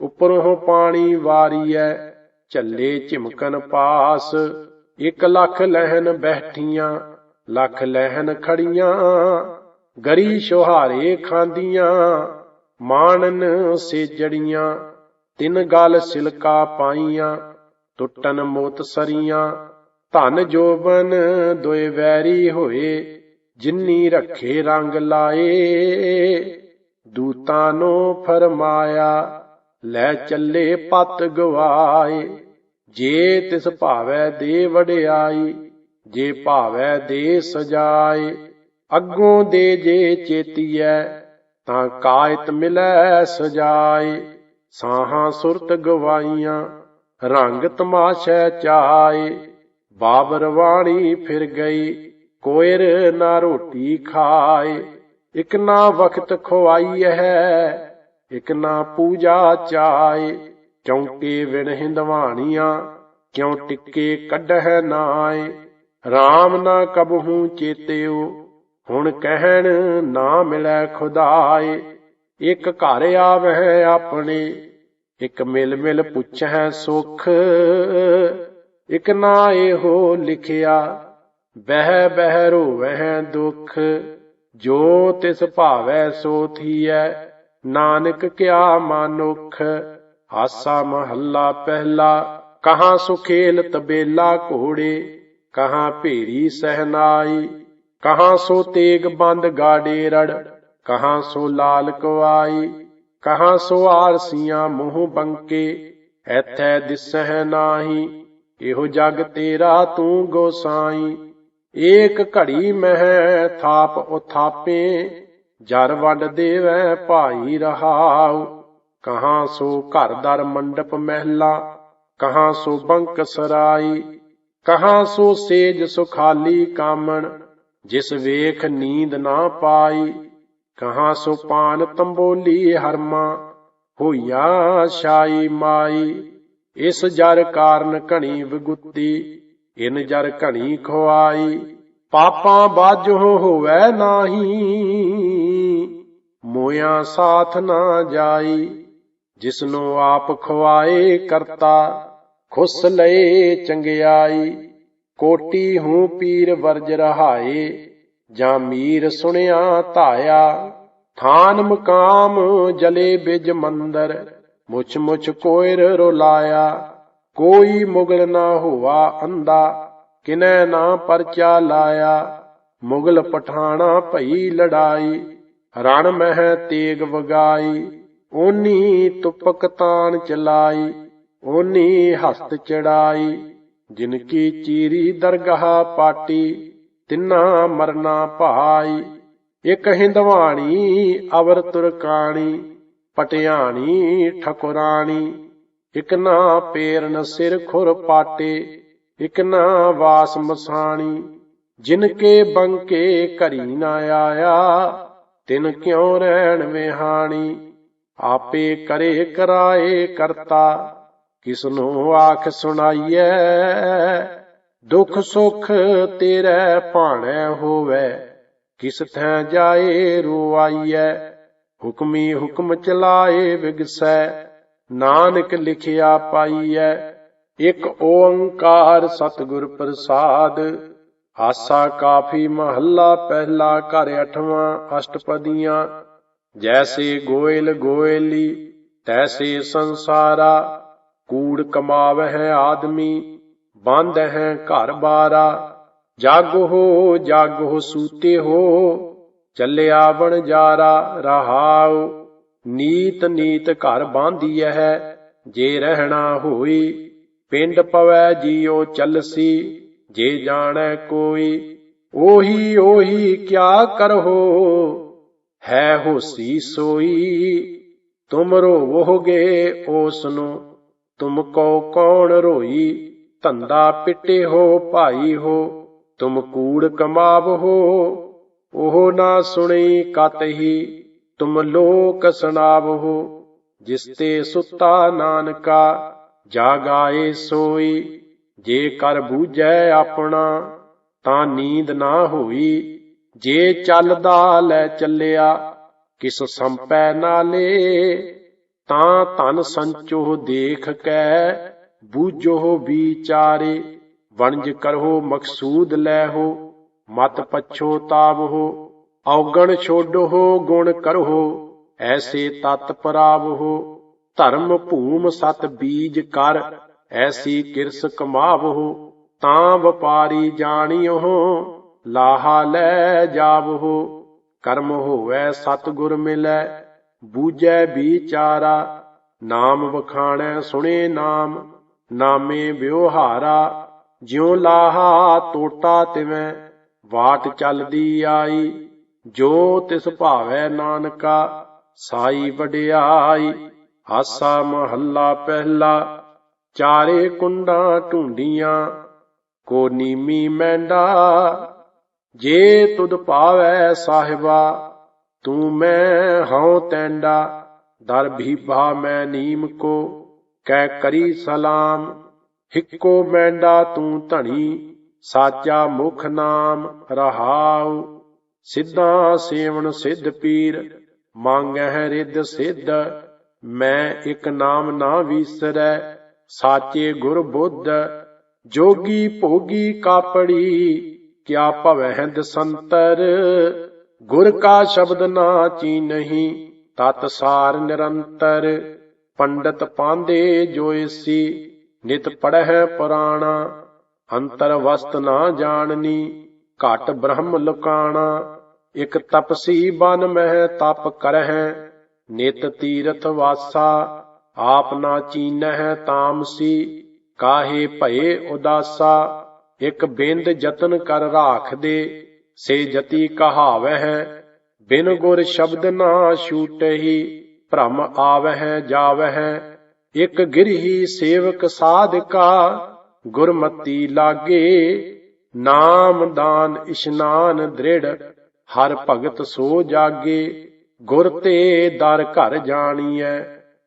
ਉੱਪਰੋਂ ਪਾਣੀ ਵਾਰੀਐ, ਝੱਲੇ ਝਿਮਕਣ ਪਾਸ। 1,00,000 ਲਹਿਣ ਬੈਠੀਆਂ, ਲੱਖ ਲਹਿਣ ਖੜੀਆਂ। ਗਰੀ ਛੁਹਾਰੇ ਖਾਂਦੀਆਂ, ਮਾਣਨ ਸੇਜੜੀਆਂ। 3 ਗਲ ਸਿਲਕਾ ਪਾਈਆਂ, ਟੁੱਟਨ ਮੋਤ ਸਰੀਆਂ। ਧਨ ਜੋਬਨ ਦੋਏ ਵੈਰੀ ਹੋਏ, ਜਿਨੀ ਰੱਖੇ ਰੰਗ ਲਾਏ। ਦੂਤਾਂ ਨੂੰ ਫਰਮਾਇਆ, ਲੈ ਚੱਲੇ ਪਤ ਗਵਾਏ। ਜੇ ਤਿਸ ਭਾਵੈ ਦੇ ਵਡਿਆਈ, ਜੇ ਭਾਵੈ ਦੇ ਸਜਾਏ। ਅੱਗੋਂ ਦੇ ਜੇ ਚੇਤੀਐ, ਤਾਂ ਕਾਇਤ ਮਿਲੈ ਸਜਾਏ। ਸਾਹਾਂ ਸੁਰਤ ਗਵਾਈਆਂ, ਰੰਗ ਤਮਾਸ਼ੈ ਚਾਏ। ਬਾਬਰ ਵਾਣੀ ਫਿਰ ਗਈ, ਕੋਇਰ ਨਾ ਰੋਟੀ ਖਾਏ। ਇਕ ਨਾ ਵਖਤ ਖਵਾਈ ਹੈ, ਇਕ ਨਾ ਪੂਜਾ ਚਾਏ। ਚੌਂਕੇ ਵਿਣ ਹਿੰਦਵਾਣੀਆਂ, ਕਿਉ ਟਿੱਕੇ ਕੱਢਹਿ ਨਾਏ। ਰਾਮ ਨਾ ਕਬਹੂ ਚੇਤਿਓ, ਹੁਣ ਕਹਿਣ ਨਾ ਮਿਲੈ ਖੁਦਾਏ। ਇਕ ਘਰ ਆਵਹਿ ਆਪਣੇ, ਇਕ ਮਿਲ ਮਿਲ ਪੁੱਛਹਿ ਸੁਖ। ਇਕ ਨਾ ਇਹੋ ਲਿਖਿਆ, ਬਹਿ ਬਹਿ ਰੋਵਹਿ ਦੁਖ। ਜੋ ਤਿਸ ਭਾਵੈ ਸੋ ਥੀਐ, ਨਾਨਕ ਕਿਆ ਮਾਨੁਖ। ਆਸਾ ਮਹੱਲਾ ਪਹਿਲਾ। ਕਹਾਂ ਸੁਖੇਲ ਤਬੇਲਾ ਘੋੜੇ, ਕਹਾਂ ਭੇਰੀ ਸਹਿਨਾਈ। ਕਹਾਂ ਸੋ ਤੇਗ ਬੰਦ ਗਾਡੇ ਰੜ, ਕਹਾਂ ਸੋ ਲਾਲ ਕਵਾਈ। ਕਹਾਂ ਸੋ ਆਰਸੀਆਂ ਮੂੰਹ ਬੰਕੇ, ਐਥੈ ਦਿਸਹਿ ਨਾਹੀ। ਇਹੋ ਜਗ ਤੇਰਾ ਤੂੰ ਗੋਸਾਈ। ਏਕ ਘੜੀ ਮਹਿ ਥਾਪ ਉਥਾਪੇ, ਜਰ ਵੰਡ ਦੇਵੈ ਭਾਈ ਰਹਾਉ। ਕਹਾਂ ਸੋ ਘਰ ਦਰ ਮੰਡਪ ਮਹਿਲਾ, ਕਹਾਂ ਸੋ ਬੰਕ ਸਰਾਈ। ਕਹਾਂ ਸੋ ਸੇਜ ਸੁਖਾਲੀ ਕਾਮਣ, ਜਿਸ ਵੇਖ ਨੀਂਦ ਨਾ ਪਾਈ। ਕਹਾਂ ਸੋ ਪਾਨ ਤੰਬੋਲੀ ਹਰਮਾ, ਹੋਈਆ ਛਾਈ ਮਾਈ। ਇਸ ਜਰ ਕਾਰਨ ਘਣੀ ਵਿਗੁੱਤੀ, ਇਨ ਜਰ ਘਣੀ ਖੁਆਈ। ਪਾਪਾਂ ਬਾਝੋ ਹੋਵੈ ਨਾਹੀ, ਮੋਇਆ ਸਾਥ ਨਾ ਜਾਈ। ਜਿਸਨੂੰ ਆਪ ਖੁਆਏ ਕਰਤਾ, ਖੁਸ ਲਏ ਚੰਗਿਆਈ। ਕੋਟੀ ਹੂੰ ਪੀਰ ਵਰਜ ਰਹਾਏ, ਜਾਂ ਮੀਰ ਸੁਣਿਆ ਧਾਇਆ। ਥਾਨ ਮਕਾਮ ਜਲੇ ਬਿਜ ਮੰਦਰ, ਮੁਛ ਮੁਛ ਕੋਇਰ ਰੁਲਾਇਆ। ਕੋਈ ਮੁਗਲ ਨਾ ਹੋਵਾ ਅੰਧਾ, ਕਿਨੈ ਨਾ ਪਰਚਾ ਲਾਇਆ। ਮੁਗਲ ਪਠਾਣਾ ਭਈ ਲੜਾਈ, ਰਣ ਮਹਿ ਤੇਗ ਵਗਾਈ। ਓਨੀ ਤੁਪਕ ਤਾਨ ਚਲਾਈ, ਓਨੀ ਹਸਤ ਚੜਾਈ। ਜਿਨ ਕੀ ਚੀਰੀ ਦਰਗਾਹ ਪਾਟੀ, ਤਿੰਨਾ ਮਰਨਾ ਭਾਈ। ਇਕ ਹਿੰਦਵਾਣੀ ਅਵਰ ਤੁਰਕਾਣੀ, ਪਟਿਆਣੀ ਠਕੁਰਾਣੀ। ਇਕ ਨਾ ਪੇਰਨ ਸਿਰ ਖੁਰ ਪਾਟੇ, ਇਕ ਨਾ ਵਾਸ ਮਸਾਣੀ। ਜਿਨ ਕੇ ਬੰਕੇ ਘਰੀ ਨਾ ਆਇਆ, ਤਿਨ ਕਿਉ ਰਹਿਣ ਵਿਹਾਣੀ। ਆਪੇ ਕਰੇ ਕਰਾਏ ਕਰਤਾ, ਕਿਸਨੂੰ ਆਖ ਸੁਣਾਈਐ। ਦੁਖ ਸੁਖ ਤੇਰੇ ਭਾਣੈ ਹੋਵੈ, ਕਿਸ ਥੈਂ ਜਾਏ ਰੁਆਈਐ। ਹੁਕਮੀ ਹੁਕਮ ਚਲਾਏ ਵਿਗਸੈ, ਨਾਨਕ ਲਿਖਿਆ ਪਾਈਐ। ਇਕ ਓੰਕਾਰ ਸਤਿਗੁਰ ਪ੍ਰਸਾਦ। ਆਸਾ ਕਾਫੀ ਮਹੱਲਾ ਪਹਿਲਾ। ਘਰ 8ਵਾਂ। ਅਸ਼ਟਪਦੀਆਂ। ਜੈਸੇ ਗੋਇਲ ਗੋਇਲੀ, ਤੈਸੇ ਸੰਸਾਰਾ। ਕੂੜ ਕਮਾਵਹਿ ਆਦਮੀ, ਬਾਂਧਹਿ ਘਰ ਬਾਰਾ। ਜਾਗੋ ਸੂਤੇ ਹੋ, ਚੱਲਿਆ ਵਣਜਾਰਾ ਰਹਾਉ। ਨੀਤ ਨੀਤ ਘਰ ਬਾਂਧੀਐ, ਜੇ ਰਹਿਣਾ ਹੋਈ। ਪਿੰਡ ਪਵੈ ਜੀਉ ਚੱਲਸੀ, ਜੇ ਜਾਣੈ ਕੋਈ। ਉਹੀ ਉਹੀ ਕਿਆ ਕਰਹੁ, ਹੈ ਹੋਸੀ ਸੋਈ। ਤੁਮ ਰੋਵੋਗੇ ਓਸਨੂੰ, ਤੁਮ ਕੋ ਕੌਣ ਰੋਈ। ਧੰਦਾ ਪਿੱਟੇ ਹੋ ਭਾਈ ਹੋ, ਤੁਮ ਕੂੜ ਕਮਾਵਹੋ। ਉਹ ਨਾ ਸੁਣੀ ਕਤਹੀ, ਤੁਮ ਲੋਕ ਸੁਣਾਵਹੋ। ਜਿਸ ਤੇ ਸੁੱਤਾ ਨਾਨਕਾ, ਜਾਗਾਏ ਸੋਈ। ਜੇ ਕਰ ਬੂਝੈ ਆਪਣਾ, ਤਾਂ ਨੀਂਦ ਨਾ ਹੋਈ। ਜੇ ਚੱਲਦਾ ਲੈ ਚੱਲਿਆ ਕਿਸ ਸੰਪੈ ਨਾਲੇ, ਤਾਂ ਧਨ ਸੰਚੋ ਦੇਖ ਕੈ ਬੂਝੋ ਵਿਚਾਰੇ। ਵਣਜ ਕਰੋ ਮਕਸੂਦ ਲੈਹੋ ਮਤ ਪਛੋਤਾਵਹੁ, ਔਗਣ ਛੋਡੋ ਗੁਣ ਕਰੋ ਐਸੇ ਤਤ ਪਰਾਵਹੁ। ਧਰਮ ਭੂਮ ਸਤ ਬੀਜ ਕਰ ਐਸੀ ਕਿਰਸ ਕਮਾਵਹੁ, ਤਾਂ ਵਪਾਰੀ ਜਾਣਿਓ ਲਾਹਾ ਲੈ ਜਾਵਹੁ। ਕਰਮ ਹੋਵੈ ਸਤਿਗੁਰ ਮਿਲੈ ਬੂਝੈ ਵਿਚਾਰਾ, ਨਾਮ ਵਖਾਣੈ ਸੁਣੇ ਨਾਮ ਨਾਮੇ ਵਿਵਹਾਰਾ। ਜਿਉ ਲਾਹਾ ਤੋਟਾ ਤਿਵੈ ਵਾਟ ਚਲਦੀ ਆਈ, ਜੋ ਤਿਸ ਭਾਵੈ ਨਾਨਕਾ ਸਾਈ ਵਡਿਆਈ। ਆਸਾ ਮਹੱਲਾ ਪਹਿਲਾ। ਚਾਰੇ ਕੁੰਡਾਂ ਢੂੰਡੀਆਂ ਕੋ ਨੀਮੀ ਮੈਂਡਾ, ਜੇ ਤੁਧ ਭਾਵੈ ਸਾਹਿਬਾ ਤੂੰ ਮੈਂ ਹਉ ਤੈਂਡਾ। ਦਰ ਭੀਭਾ ਮੈਂ ਨੀਮ ਕੋ ਕਹਿ ਕਰੀ ਸਲਾਮ, ਹਿੱਕੋ ਮੈਂਡਾ ਤੂੰ ਧਣੀ ਸਾਚਾ ਮੁਖ ਨਾਮ ਰਹਾਉ। ਸਿੱਧਾ ਸੇਵਨ ਸਿੱਧ ਪੀਰ ਮੰਗਹਿ ਰਿੱਧ ਸਿੱਧ, ਮੈਂ ਇੱਕ ਨਾਮ ਨਾ ਵੀਸਰੈ ਸਾਚੇ ਗੁਰ ਬੁੱਧ। ਜੋਗੀ ਭੋਗੀ ਕਾਪੜੀ ਕਿਆ ਭਵਹਿ ਸੰਤਰ, ਗੁਰ ਕਾ ਸ਼ਬਦ ਨਾ ਚੀਨਹੀ ਤਤ ਸਾਰ ਨਿਰੰਤਰ। ਪੰਡਤ ਪਾਂਦੇ ਜੋਇਸੀ ਨਿਤ ਪੜਹਿ ਪੁਰਾਣਾ, ਅੰਤਰ ਵਸਤ ਨਾ ਜਾਣਨੀ ਘਟ ਬ੍ਰਹਮ ਲੁਕਾਣਾ। ਇਕ ਤਪਸੀ ਬਨ ਮਹਿ ਤਪ ਕਰਹਿ ਨਿਤ ਤੀਰਥ ਵਾਸਾ, ਆਪ ਨਾ ਚੀਨਹਿ ਤਾਮਸੀ ਕਾਹੇ ਭਏ ਉਦਾਸਾ। ਇਕ ਬਿੰਦ ਜਤਨ ਕਰ ਰਾਖਦੇ ਸੇ ਜਤੀ ਕਹਾਵਹਿ, ਬਿਨ ਗੁਰ ਸ਼ਬਦ ਨਾ ਛੂਟਹੀ ਭ੍ਰਮ ਆਵਹਿ ਜਾਵਹਿ। ਇਕ ਗਿਰਹੀ ਸੇਵਕ ਸਾਧਕਾ ਗੁਰਮਤੀ ਲਾਗੇ, ਨਾਮ ਦਾਨ ਇਸ਼ਨਾਨ ਦ੍ਰਿੜ ਹਰ ਭਗਤ ਸੋ ਜਾਗੇ। ਗੁਰ ਤੇ ਦਰ ਘਰ ਜਾਣੀਐ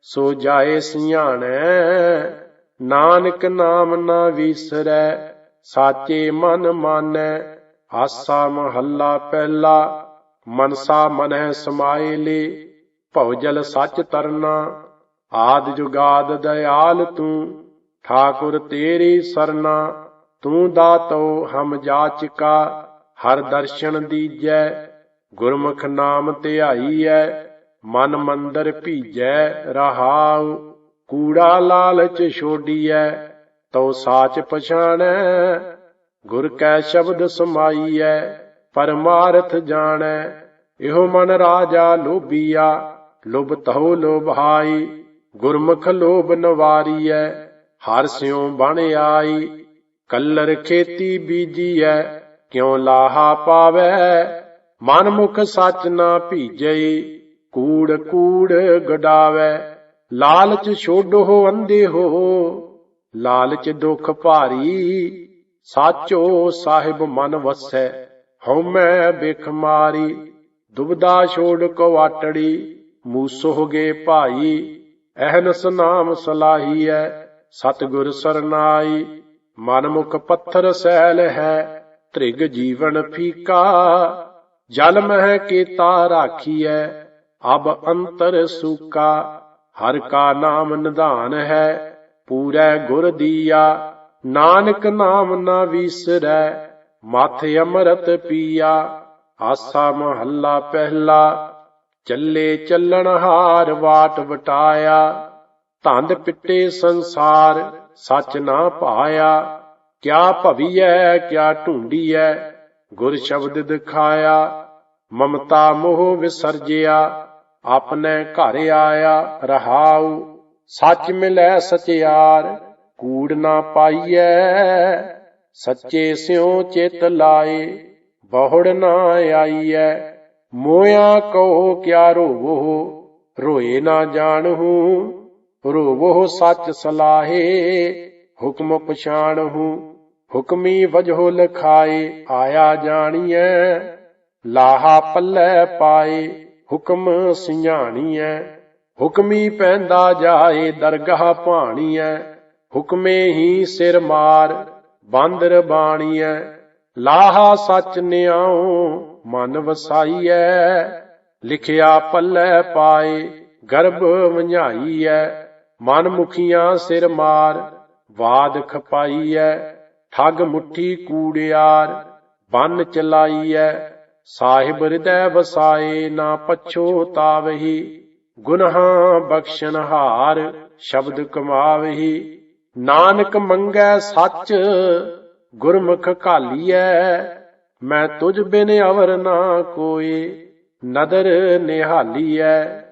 ਸੋ ਜਾਏ ਸਿਆਣੈ, ਨਾਨਕ ਨਾਮ ਨਾ ਵੀਸਰੈ ਸਾਚੇ ਮਨ ਮਾਨੈ। ਆਸਾ ਮਹੱਲਾ ਪਹਿਲਾ। ਮਨਸਾ ਮਨਹਿ ਸਮਾਏ ਲੇ ਭਉਜਲ ਸੱਚ ਤਰਨਾ, ਆਦ ਜੁਗਾਦ ਦਇਆਲ ਤੂੰ ਠਾਕੁਰ ਤੇਰੀ ਸਰਨਾ। ਤੂੰ ਦਾਤੋ ਹਮ ਜਾਚਕਾ ਹਰ ਦਰਸ਼ਨ ਦੀਜੈ, ਗੁਰਮੁਖ ਨਾਮ ਧਿਆਈਐ ਮਨ ਮੰਦਰ ਭੀਜੈ ਰਹਾਉ। ਕੂੜਾ ਲਾਲਚ ਛੋਡੀਐ ਤਉ ਸਾਚ ਪਛਾਣੈ, ਗੁਰ ਕੈ ਸ਼ਬਦ ਸਮਾਈਐ ਪਰਮਾਰਥ ਜਾਣੈ। ਇਹੋ ਮਨ ਰਾਜਾ ਲੋਭੀਆ ਲੋਭ ਤਹੁ ਲੋਭਾਈ, ਗੁਰਮੁਖ ਲੋਭ ਨਵਾਰੀਐ ਹਰ ਸਿਉ ਬਣ ਆਈ। ਕੱਲਰ ਖੇਤੀ ਬੀਜੀਐ ਕਿਉ ਲਾਹਾ ਪਾਵੈ, ਮਨ ਮੁਖ ਸੱਚ ਨਾ ਭੀਜਈ ਕੂੜ ਕੂੜ ਗਡਾਵੈ। ਲਾਲਚ ਛੋਡੋ ਅੰਧੇ ਹੋ ਲਾਲਚ ਦੁਖ ਭਾਰੀ, ਸਾਚੋ ਸਾਹਿਬ ਮਨ ਵਸੈ ਹਉਮੈ ਬਿਖ ਮਾਰੀ। ਦੁਬਦਾ ਛੋੜ ਕਵਾਟੜੀ ਮੂਸੋਗੇ ਭਾਈ, ਅਹਨਸ ਨਾਮ ਸਲਾਹੀਐ ਸਤਿਗੁਰ ਸਰਨਾਈ। ਮਨ ਮੁਖ ਪੱਥਰ ਸੈਲ ਹੈ ਤ੍ਰਿਗ ਜੀਵਨ ਫੀਕਾ, ਜਲ ਮਹਿ ਕੀਤਾ ਰਾਖੀਐ ਅਬ ਅੰਤਰ ਸੂਕਾ। ਹਰ ਕਾ ਨਾਮ ਨਿਧਾਨ ਹੈ ਪੂਰੈ ਗੁਰ ਦੀਆ, ਨਾਨਕ ਨਾਮ ਨਾ ਵੀਸਰੈ ਮਥ ਅੰਮ੍ਰਿਤ ਪੀਆ। ਆਸਾ ਮਹੱਲਾ ਪਹਿਲਾ। ਚੱਲੇ ਚੱਲਣ ਹਾਰ ਵਾਟ ਵਟਾਇਆ, ਧੰਦ ਪਿੱਟੇ ਸੰਸਾਰ ਸੱਚ ਨਾ ਭਾਇਆ। ਕਿਆ ਭਵੀਐ ਕਿਆ ਢੂੰਡੀਐ ਗੁਰ ਸ਼ਬਦ ਦਿਖਾਇਆ, ਮਮਤਾ ਮੋਹ ਵਿਸਰਜਿਆ ਆਪਣੇ ਘਰ ਆਇਆ ਰਹਾਉ। ਸੱਚ ਮਿਲੈ ਸਚਿਆਰ ਕੂੜ ਨਾ ਪਾਈਐ, ਸੱਚੇ ਸਿਉ ਚਿਤ ਲਾਏ ਬਹੁੜ ਨਾ ਆਈਐ। ਮੋਇਆ ਕਹੋ ਕਿਆ ਰੋਵੋ ਰੋਏ ਨਾ ਜਾਣਹੂ, ਰੋਵੋ ਸੱਚ ਸਲਾਹੇ ਹੁਕਮ ਪਛਾਣਹੂ। ਹੁਕਮੀ ਵਜਹੁ ਲਖਾਏ ਆਇਆ ਜਾਣੀਐ, ਲਾਹਾ ਪੱਲੇ ਪਾਏ ਹੁਕਮ ਸਿਆਣੀਐ। ਹੁਕਮੀ ਪੈਂਦਾ ਜਾਏ ਦਰਗਾਹ ਭਾਣੀਐ, ਹੁਕਮੇ ਹੀ ਸਿਰ ਮਾਰ ਬਾਂਦਰ ਬਾਣੀਐ। ਲਾਹਾ ਸੱਚ ਨਿਆਉ ਮਨ ਵਸਾਈਐ। ਲਿਖਿਆ ਪੱਲੇ ਪਾਏ ਗਰਭ ਵੰਝਾਈਐ। ਮਨ ਮੁਖੀਆਂ ਸਿਰ ਮਾਰ ਵਾਦ ਖਪਾਈਐ। ਠੱਗ ਮੁੱਠੀ ਕੂੜਿਆਰ ਬੰਨ ਚਲਾਈਐ। ਸਾਹਿਬ ਹਿਰਦੈ ਵਸਾਏ ਨਾ ਪਛੋਤਾਵਹੀ। ਗੁਨਾਹਾਂ ਬਖਸ਼ਣ ਹਾਰ ਸ਼ਬਦ ਕਮਾਵਹੀ। ਨਾਨਕ ਮੰਗੈ ਸੱਚ ਗੁਰਮੁਖ ਘਾਲੀਐ। ਮੈਂ ਤੁਝ ਬਿਨ ਅਵਰ ਨਾ ਕੋਇ ਨਦਰ ਨਿਹਾਲੀਐ।